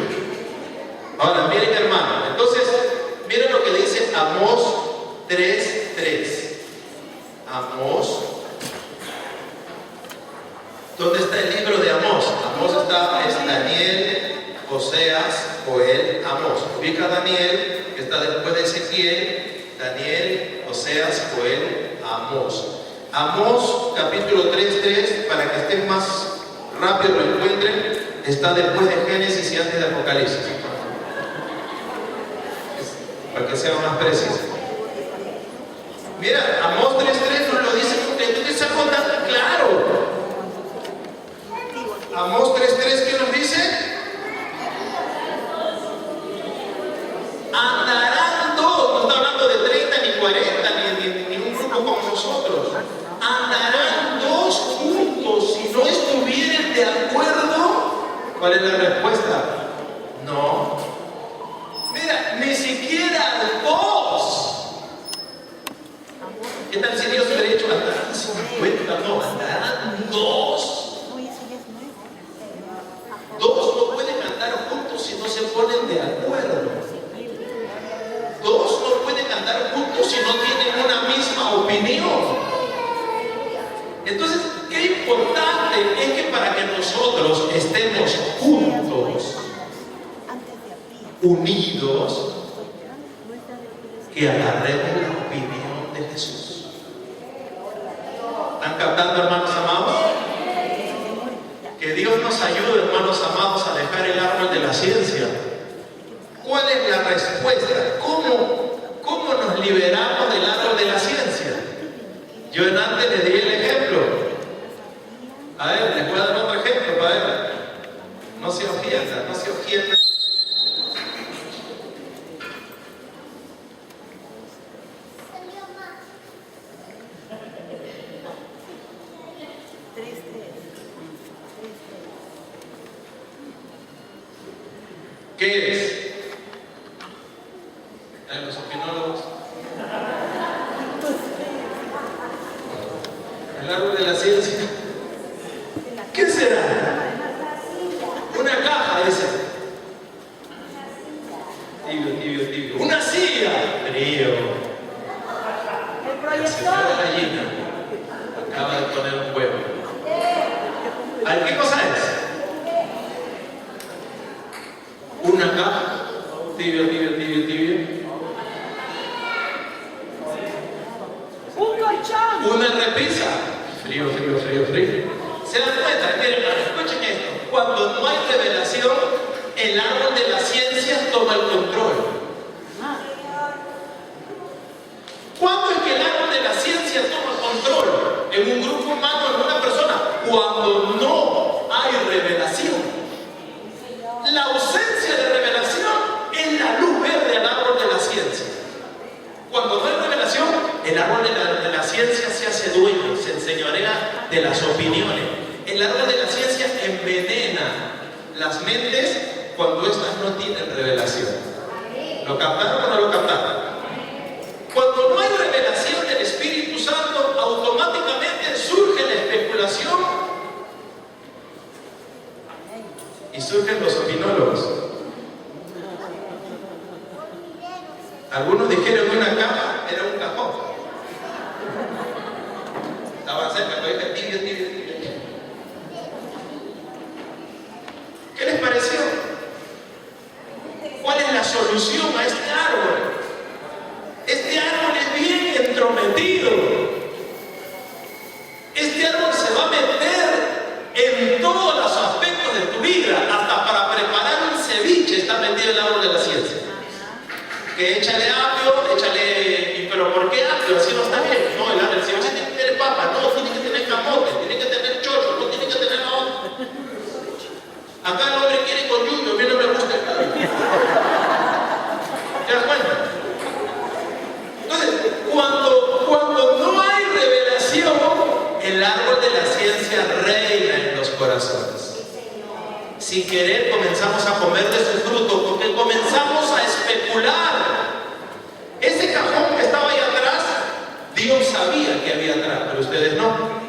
Ahora miren, hermano, entonces miren lo que dice Amós 3:3. Amós. ¿Dónde está el libro de Amós? Amós es Daniel, Oseas, Joel, Amós. Ubica Daniel, que está después de Ezequiel. Daniel, Oseas, Joel, Amós. Amós capítulo 3:3, para que estén más rápido lo encuentren, está después de Génesis y antes de Apocalipsis, para que sea más preciso. Mira, Amós 3:3 nos lo dice porque es algo tan claro. Amós 3:3, ¿qué nos dice? Andarán dos, no está hablando de 30 ni 40 ni un grupo como nosotros. Andarán dos juntos si no estuvieran de acuerdo. ¿Cuál es la respuesta? No. Mira, ni siquiera dos. ¿Qué tal si Dios hubiera dicho andarán 50? No, andarán dos. Dos no pueden andar juntos si no se ponen de acuerdo. Dos no pueden andar juntos si no tienen una misma opinión. Entonces, qué importante es que para que nosotros estemos juntos, unidos, que agarremos la opinión de Jesús. ¿Están captando, hermanos amados? Que Dios nos ayude, hermanos amados, a dejar el árbol de la ciencia. ¿Cuál es la respuesta? ¿Cómo nos liberamos del árbol de la ciencia? Yo antes les di el ejemplo. A ver, les voy a dar otro ejemplo para ver. No se ofendan, no se ofendan. ¿Qué es? ¿Los opinólogos? ¿Qué será? Una caja, dice. Tibio, tibio, tibio. Una silla. Frío. El La proyector. gallina acaba de poner un huevo. ¿Qué cosa es? Una caja. Tibio, tibio, tibio, tibio. Un colchón. Una repisa. Frío, frío, frío, frío. ¿Se dan cuenta? Miren, escuchen esto. Cuando no hay revelación, el árbol de la ciencia toma el control. ¿Cuándo es que el árbol de la ciencia toma control? En un grupo humano, en una persona. Cuando no hay revelación. La ausencia de revelación es la luz verde al árbol de la ciencia. Cuando no hay revelación, el árbol de la ciencia se hace dueño, se enseñorea de las opiniones. El árbol de la ciencia envenena las mentes cuando éstas no tienen revelación. ¿Lo captaron o no lo captaron? Cuando no hay revelación del Espíritu Santo, automáticamente surge la especulación y surgen los opinólogos. Algunos dijeron que una cama era un cajón. Estaban cerca, pero dije tibio, tibio, tibio. ¿Qué les pareció? ¿Cuál es la solución a este árbol? Este árbol es bien entrometido. Este árbol se va a meter en todos los aspectos de tu vida, hasta para preparar un ceviche está metido el árbol de la ciencia. Que échale apio, échale... ¿Pero por qué apio? Así no está bien. No, el ceviche tiene que tener papa, no, tiene que tener camote, tiene que tener chocho, no tiene que tener la otra. Acá el hombre quiere con yuyo, a mí no me gusta el yuyo. ¿Te das cuenta? Entonces, cuando no hay revelación, el árbol de la ciencia reina en los corazones. Sin querer comenzamos a comer de ese fruto porque comenzamos a especular. Ese cajón que estaba ahí atrás, Dios sabía que había atrás, pero ustedes no.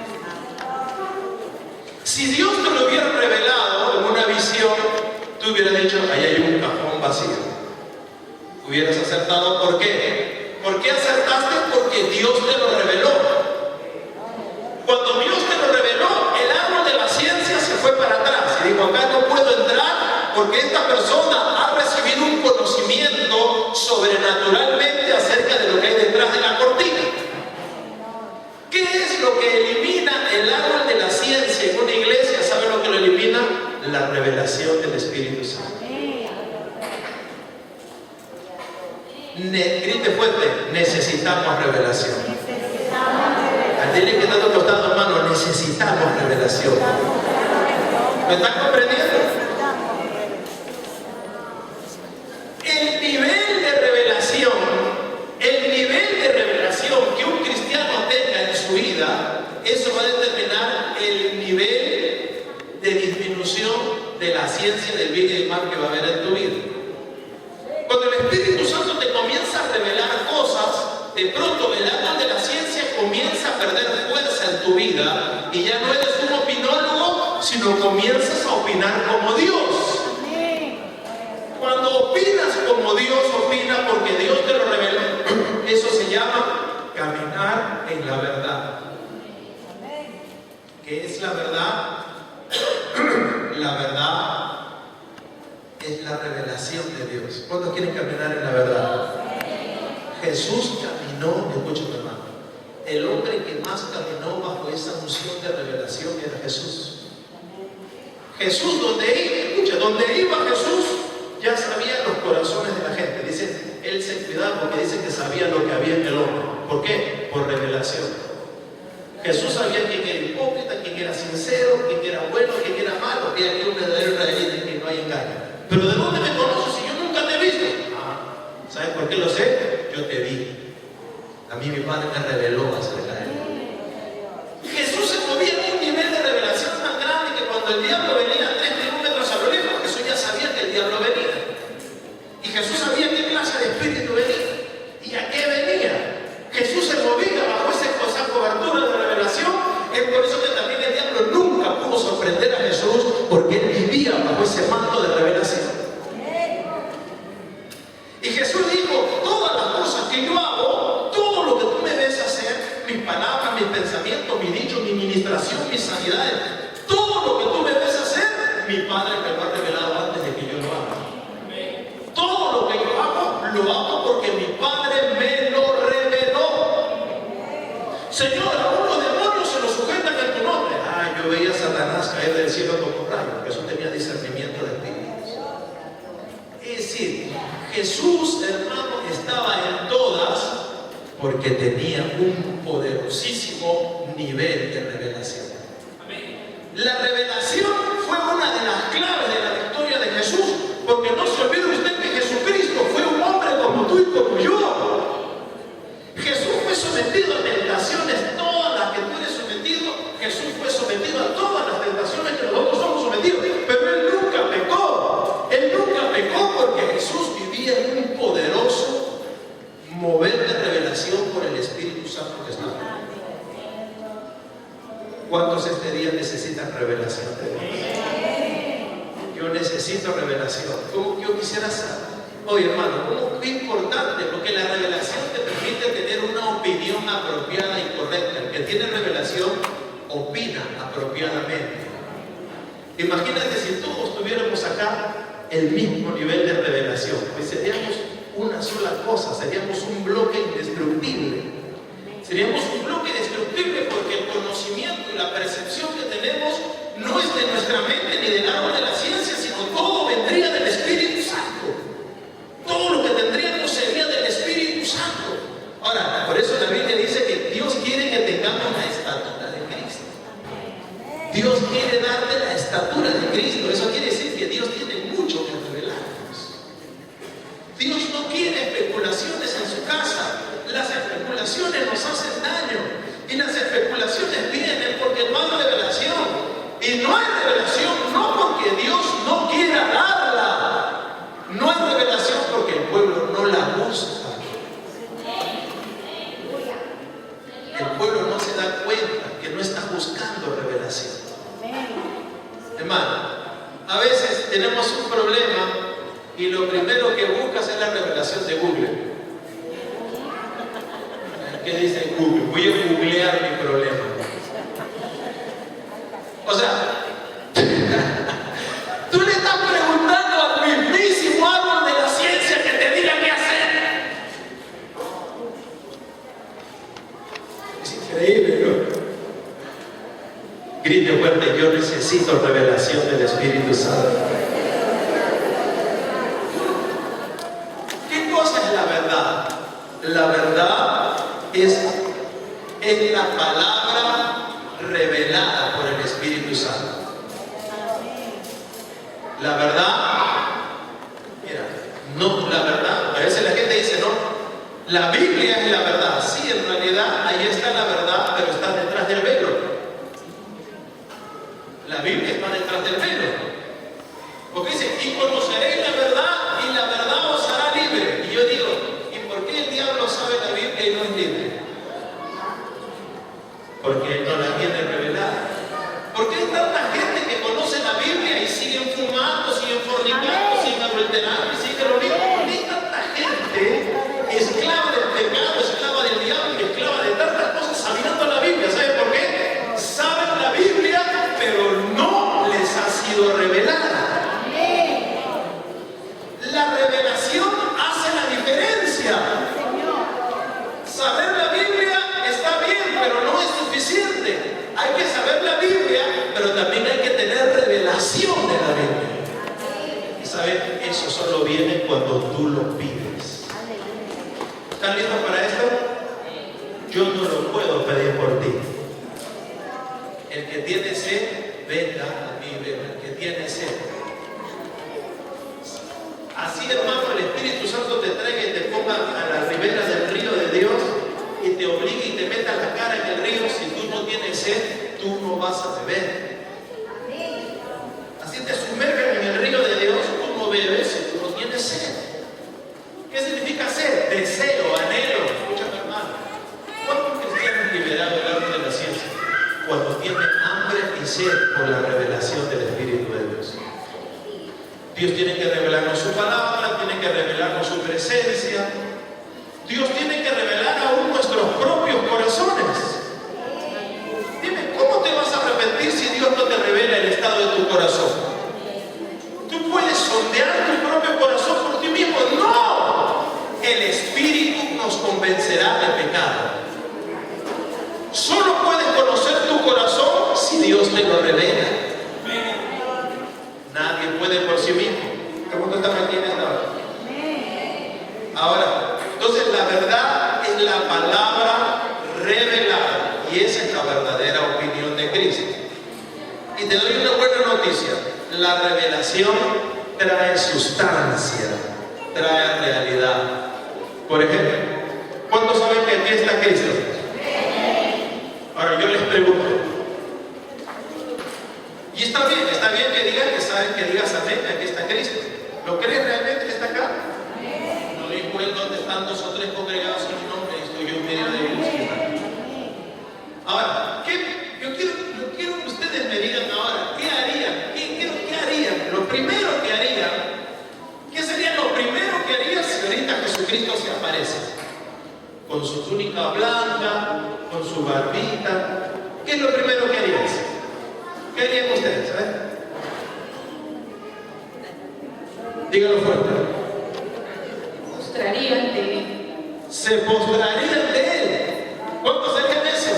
Si Dios te lo hubiera revelado en una visión, tú hubieras dicho, ahí hay un cajón vacío. Hubieras acertado. ¿Por qué? ¿Por qué acertaste? Porque Dios te lo reveló. Cuando Dios te lo reveló, el árbol de la ciencia se fue para atrás y dijo, acá no puedo entrar porque esta persona ha recibido un conocimiento sobrenaturalmente acerca de lo que hay detrás de la cortina. ¿Qué es lo que elimina el árbol de la ciencia en una iglesia? ¿Saben lo que lo elimina? La revelación del Espíritu Santo. Grite fuerte, necesitamos revelación. Dile que está a tu costado, hermano, necesitamos revelación. ¿Me están comprendiendo? El nivel de revelación que un cristiano tenga en su vida, eso va a determinar el nivel de disminución de la ciencia del bien y del mal que va a haber en tu vida. Cuando el Espíritu Santo te comienza a revelar cosas, de pronto el árbol de la ciencia comienza a perder fuerza en tu vida y ya no eres un opinólogo, sino comienzas a opinar como Dios. Cuando opinas como Dios opina porque Dios te lo reveló, eso se llama caminar en la verdad. ¿Qué es la verdad? La verdad es la revelación de Dios. ¿Cuántos quieren caminar en la verdad? Jesús caminó, escúchame hermano, el hombre que más caminó bajo esa unción de revelación era Jesús. Jesús donde iba, escucha, donde iba Jesús ya sabía los corazones de la gente. Dice, él se cuidaba porque dice que sabía lo que había en el hombre. ¿Por qué? Por revelación. Jesús sabía quién era hipócrita, quién era sincero, quién era bueno, quién era malo, que era un verdadero israelita en que no hay engaño. Pero ¿de dónde me conoces si yo nunca te he visto? ¿Sabes por qué lo sé? Yo te vi. A mí mi Padre me reveló acerca de él. Jesús se movía en un nivel de revelación tan grande que cuando el diablo venía a 3 kilómetros a lo lejos, Jesús ya sabía que el diablo venía. Y Jesús sabía qué clase de espíritu venía y a qué venía. Esa cobertura de revelación. Es por eso que también el diablo nunca pudo sorprender a Jesús porque él vivía bajo ese manto de revelación. Y Jesús dijo, todas las cosas que yo hago, todo lo que tú me ves hacer, mis palabras, mis pensamientos, mis dichos, mi ministración, mis sanidades, todo lo que tú me ves hacer, mi Padre me lo ha revelado antes de que yo lo haga. Todo lo que yo hago, lo hago porque mi Padre me lo reveló. Señor, aún los demonios se lo sujetan en tu nombre. Yo veía a Satanás caer del cielo como rayo. Jesús tenía discernimiento de espíritus. Es decir, Jesús, hermano, estaba en todas porque tenía un poderosísimo nivel de revelación. La revelación fue una de las claves de la victoria de Jesús, porque no se olvide usted que Jesucristo fue un hombre como tú y como yo. Jesús fue sometido a tentaciones, todas las que tú eres sometido. Jesús fue sometido a todas las tentaciones que nosotros somos sometidos, pero Él nunca pecó. Él nunca pecó porque Jesús vivía en un poderoso mover de revelación por el Espíritu Santo que estaba. ¿Cuántos este día necesitan revelación de Dios? Yo necesito revelación. ¿Cómo yo quisiera saber? Oye, hermano, ¿cómo es importante? Porque la revelación te permite tener una opinión apropiada y correcta. El que tiene revelación opina apropiadamente. Imagínate si todos tuviéramos acá el mismo nivel de revelación, pues seríamos una sola cosa, seríamos un bloque indestructible. Seríamos un bloque indestructible porque el conocimiento y la percepción que tenemos no es de nuestra mente ni del árbol de la ciencia, sino todo vendría del Espíritu Santo. Todo lo que tendríamos sería del Espíritu Santo. Ahora, por eso la Biblia dice que Dios quiere que tengamos la estatura de Cristo. Dios quiere darte la estatura de Cristo. Eso quiere decir que Dios tiene mucho que revelarnos. Dios no quiere especulaciones en su casa. Las especulaciones nos hacen daño. Y las especulaciones vienen porque no hay revelación. Y no hay revelación no porque Dios no quiera darla. No hay revelación porque el pueblo no la busca. El pueblo no se da cuenta que no está buscando revelación. Hermano, a veces tenemos un problema y lo primero que buscas es la revelación de Google. ¿Qué dice Google? Voy a googlear mi problema. O sea, tú le estás preguntando al mismísimo árbol de la ciencia que te diga qué hacer. Es increíble, ¿no? Grite fuerte, yo necesito revelación del Espíritu Santo. ¿Qué cosa es la verdad? La verdad es la palabra revelada por el Espíritu Santo. La verdad, mira, no, la verdad, a veces la gente dice, no, la Biblia es la verdad. Sí, en realidad ahí está la verdad, pero está detrás del velo. La Biblia está detrás del velo. Porque dice, y conoceréis la verdad, y la verdad os hará libre. Y yo digo, ¿y por qué el diablo sabe la Biblia y no es libre? Porque él no la tiene revelada. ¿Por qué hay tanta gente que conoce la Biblia y siguen fumando, siguen fornicando, siguen adulterando y siguen lo mismo? ¿Por qué hay tanta gente esclava del pecado, esclava del diablo y esclava de tantas cosas sabiendo la Biblia? ¿Saben por qué? Saben la Biblia, pero no les ha sido revelada. La revelación hace la diferencia. Saber la Biblia está bien, pero no es suficiente. Hay que saber la Biblia, pero también hay que tener revelación de la Biblia. Y saben, eso solo viene cuando tú lo pides. ¿Están listos para esto? Yo no lo puedo pedir por ti. El que tiene sed, venga a mí, beba. El que tiene sed. Así, hermano, el Espíritu Santo te traiga y te ponga a las riberas del río de Dios y te obligue y te meta la cara en el río. Si tú no tienes sed, tú no vas a beber. Así te sumergen en el río de Dios, tú no bebes si tú no tienes sed. ¿Qué significa sed? Deseo, anhelo. Escúchame, hermano. ¿Cuántos cristianos liberados del arte de la ciencia? Cuando tienen hambre y sed por la la revelación del Espíritu de Dios. Dios tiene que revelarnos su palabra, tiene que revelarnos su presencia. Dios tiene que revelar aún nuestros propios corazones. Dime, ¿cómo te vas a arrepentir si Dios no te revela el estado de tu corazón? ¿Tú puedes sondear tu propio corazón por ti mismo? ¡No! El Espíritu nos convencerá de pecado. Solo puedes conocer tu corazón si Dios te lo revela. Nadie puede por sí mismo. ¿Cuántos están aquí en esta hora? Ahora, entonces la verdad es la palabra revelada, y esa es la verdadera opinión de Cristo. Y te doy una buena noticia: la revelación trae sustancia, trae realidad. Por ejemplo, ¿cuántos saben que aquí está Cristo? Ahora yo les pregunto, y está bien que digan que saben, que digas amén, aquí está Cristo. ¿Lo crees realmente que está acá? No importa dónde están 2 o 3 congregados en mi nombre, estoy yo en medio de ellos. Ahora, yo quiero que ustedes me digan ahora, ¿qué harían? ¿Qué harían? Lo primero que harían, ¿qué sería lo primero que harían si ahorita Jesucristo se aparece? Con su túnica blanca, con su barbita. ¿Qué es lo primero que harían? ¿Qué harían ustedes? Díganlo fuerte. Postraría ante él. Se postrarían de él. ¿Cuántos harían eso?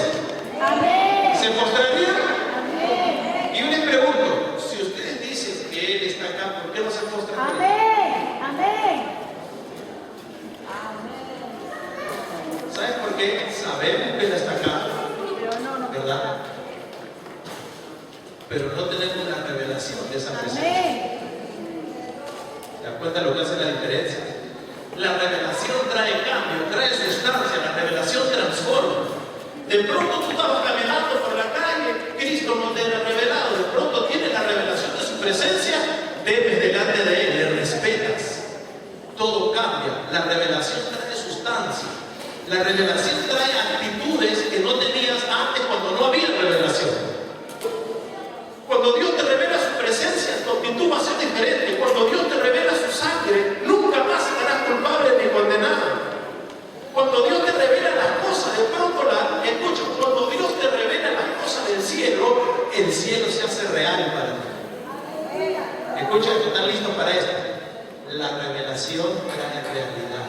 Amén. ¿Se postrarían? Amén. Y yo les pregunto, si ustedes dicen que él está acá, ¿por qué no se postran? Amén. Amén. ¿Sabes por qué? Sabemos que él está acá, Pero no. ¿verdad? Pero no tenemos la revelación de esa presencia. Amén. ¿Te das cuenta de lo que hace la diferencia? La revelación trae cambio, trae sustancia, la revelación transforma. De pronto tú estabas caminando por la calle, Cristo no te era revelado, de pronto tienes la revelación de su presencia, temes delante de él, le respetas. Todo cambia, la revelación trae sustancia. La revelación trae actitudes que no tenías antes cuando no había revelación. Cuando Dios te revela su presencia, tu actitud va a ser diferente. Cuando Dios te revela su sangre, nunca más serás culpable ni condenado. Cuando Dios te revela las cosas, de pronto escucha, cuando Dios te revela las cosas del cielo, el cielo se hace real para ti. Escucha, ¿están listos para esto? La revelación trae realidad.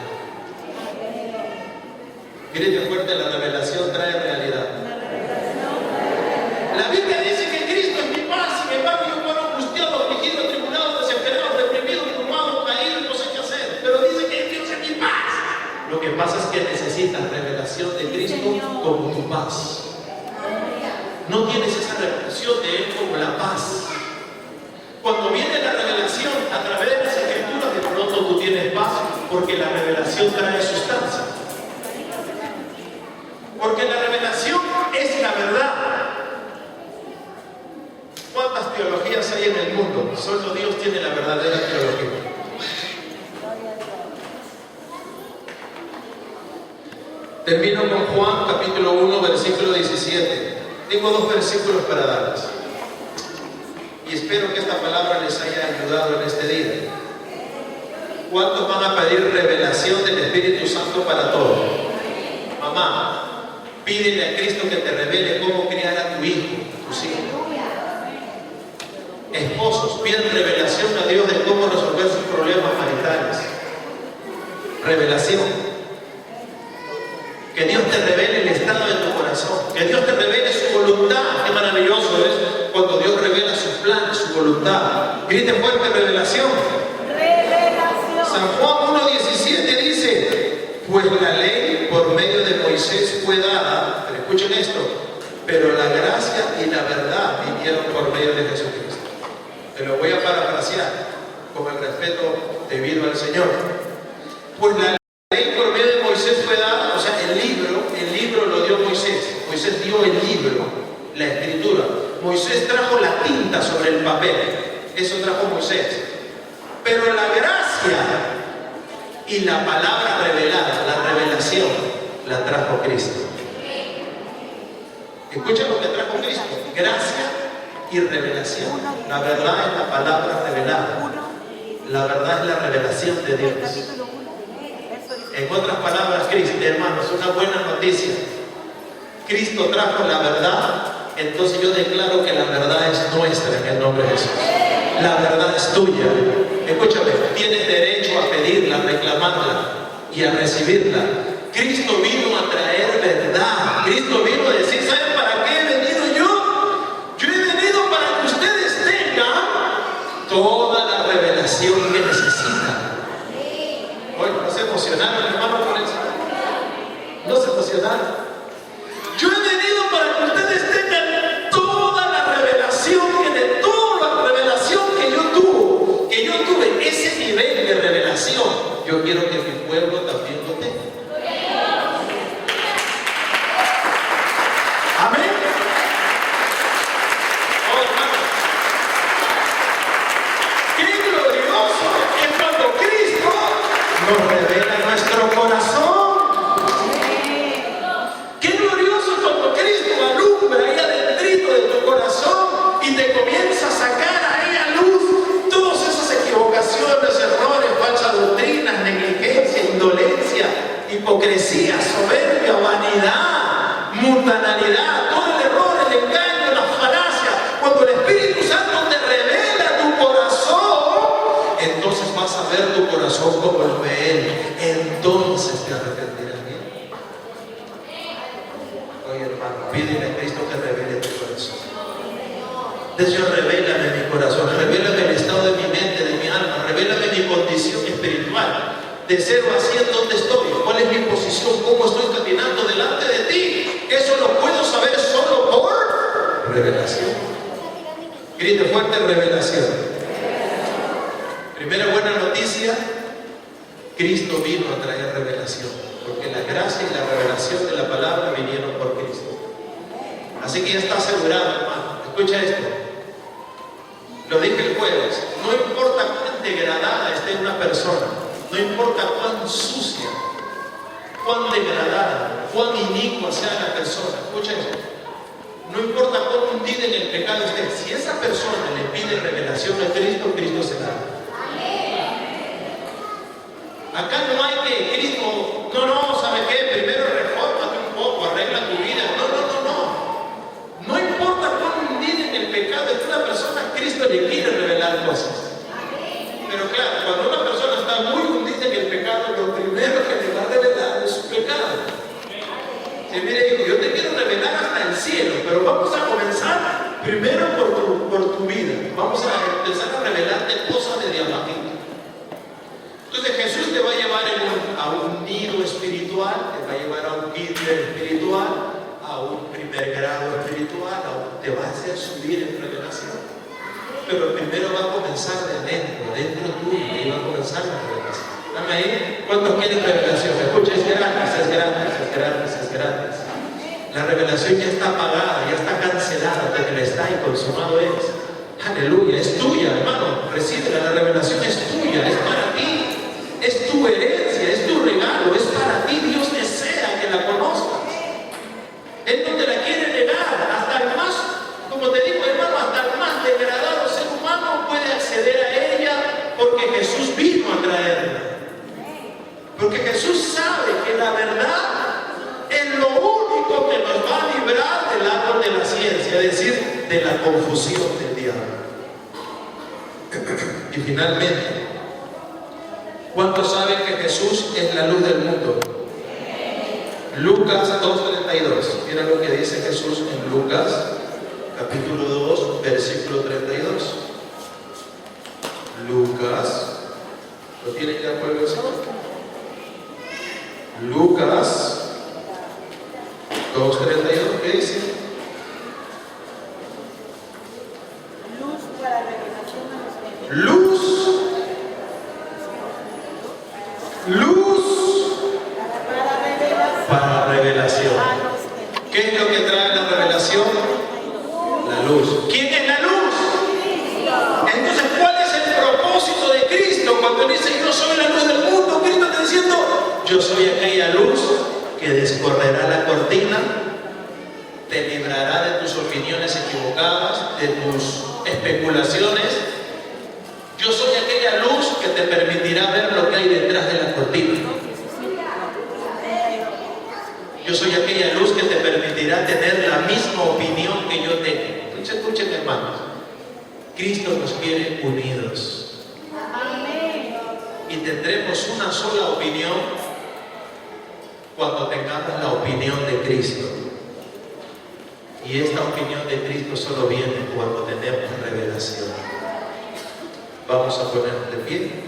Grite fuerte, la revelación trae realidad. La Biblia dice que Cristo es mi paz, sin embargo yo puedo angustiado, afligido, atribulado, desesperado, reprimido, turbado, caído, no sé qué hacer. Pero dice que Dios es mi paz. Lo que pasa es que necesitas revelación de Cristo como tu paz. No tienes esa revelación de Él como la paz. Cuando viene la revelación a través de las Escrituras, de pronto tú tienes paz, porque la revelación trae sustancia. Porque la revelación es la verdad. ¿Cuántas teologías hay en el mundo? Solo Dios tiene la verdadera teología. Termino con Juan capítulo 1, versículo 17. Tengo 2 versículos para darles. Y espero que esta palabra les haya ayudado en este día. ¿Cuántos van a pedir revelación del Espíritu Santo para todo? Mamá, pídele a Cristo que te revele cómo criar a tu hijo, a tus hijos. Esposos, piden revelación a Dios de cómo resolver sus problemas maritales. Revelación. Que Dios te revele el estado de tu corazón. Que Dios te revele su voluntad. Qué maravilloso es cuando Dios revela sus planes, su voluntad. Grite fuerte, revelación. Revelación. San Juan 1:17 dice: pues la ley por medio de Moisés fue dada, pero escuchen esto, pero la gracia y la verdad vinieron por medio de Jesucristo. Te lo voy a parafrasear con el respeto debido al Señor. Pues la ley por medio de Moisés fue dada, o sea, el libro lo dio Moisés. Moisés dio el libro, la escritura. Moisés trajo la tinta sobre el papel. Eso trajo Moisés. Pero la gracia y la palabra revelada, la revelación, la trajo Cristo. Escuchen lo que trajo Cristo: gracia y revelación. La verdad es la palabra revelada. La verdad es la revelación de Dios. En otras palabras, Cristo, hermanos, una buena noticia. Cristo trajo la verdad, entonces yo declaro que la verdad es nuestra en el nombre de Jesús. La verdad es tuya. Escúchame, tienes derecho a pedirla, a reclamarla y a recibirla. Cristo vino a traer verdad. Cristo vino a decir, ¿saben para qué he venido yo? Yo he venido para que ustedes tengan toda la revelación que necesitan. Oye, ¿no se emocionaron, hermano, por eso? ¿No se emocionaron? Yo he venido para que ustedes tengan toda la revelación que yo tuve, ese nivel de revelación. Yo quiero que mi pueblo también lo tenga. Amén. Oh, hermano, qué glorioso es cuando Cristo nos revela nuestro corazón. Qué glorioso es cuando Cristo alumbra ahí adentro de tu corazón y te comienza a sacar ahí a luz todas esas equivocaciones, errores, falsas doctrinas, negligencia, indolencia, hipocresía, soberbia, vanidad, mundanalidad, todo el error, el engaño, la falacia. Cuando el Espíritu Santo te revela tu corazón, entonces vas a ver tu corazón como lo ve Él. Entonces te arrepentirás bien. Oye, hermano, pídele a Cristo que revele tu corazón. Señor, revélame mi corazón, revélame el estado de mi mente, de mi alma, revélame mi condición espiritual. De 0 a 100, ¿dónde estoy? ¿Cuál es mi posición? ¿Cómo estoy caminando delante de ti? Eso lo puedo saber solo por revelación. Grite fuerte, revelación. Primera buena noticia, Cristo vino a traer revelación, porque la gracia y la revelación de la palabra vinieron por Cristo. Así que ya está asegurado, hermano. Escucha esto. Lo dije el jueves. No importa cuán degradada esté una persona, no importa cuán sucia, cuán degradada, cuán inicua sea la persona. Escucha esto. No importa cuán hundida en el pecado esté, si esa persona le pide revelación a Cristo, Cristo se la da. Acá no hay que Cristo, no, ¿sabe qué? Primero refórmate un poco, arregla tu vida. No importa cuán hundida en el pecado es una persona, Cristo le quiere revelar cosas. Pero claro, cuando una persona está muy hundida en el pecado, lo primero que le va a revelar es su pecado. Si mire, hijo, yo te quiero revelar hasta el cielo, pero vamos a comenzar primero por tu vida. Vamos a empezar a revelarte cosas de diamantito. Entonces Jesús te va a llevar a un nido espiritual, te va a llevar a un kinder espiritual, a un primer grado espiritual, te va a hacer subir en revelación. Pero primero va a comenzar de dentro tuyo, y va a comenzar la revelación. ¿Están ahí? ¿Cuántos quieren revelación? Escucha, es gratis. La revelación ya está pagada, ya está cancelada, desde está y consumado es. Aleluya, es tuya, hermano. Recíbela, la revelación es tuya, es para ti. Es tu herencia, es tu regalo, es para ti. Dios desea que la conozcas. Él no te la quiere negar. Hasta el más, como te digo, hermano, hasta el más degradado ser humano puede acceder a ella, porque Jesús vino a traerla. Porque Jesús sabe que la verdad es lo único que nos va a librar del árbol de la ciencia, es decir, de la confusión del diablo. Y finalmente, ¿cuántos saben que Jesús es la luz del mundo? Lucas 2:32. Mira lo que dice Jesús en Lucas, capítulo 2, versículo 32. Lucas, ¿lo tienen ya, pueblo del Señor? Lucas 2:32, ¿qué dice? Luz para revelación a los que Luz para revelación. a los que ¿Qué es lo que trae la revelación? La luz. ¿Quién es la luz? Entonces, ¿cuál es el propósito de Cristo cuando dice yo soy la luz del mundo? Cristo está diciendo yo soy aquella luz que descorrerá la cortina, te te librará de tus opiniones equivocadas, de tus especulaciones. Yo soy aquella luz que te permitirá ver lo que hay detrás de la cortina. Yo soy aquella luz que te permitirá tener la misma opinión que yo tengo. Entonces, escuchen, hermanos. Cristo nos quiere unidos. Y tendremos una sola opinión cuando tengamos la opinión de Cristo. Y esta opinión de Cristo solo viene cuando tenemos revelación. Vamos a ponernos de pie.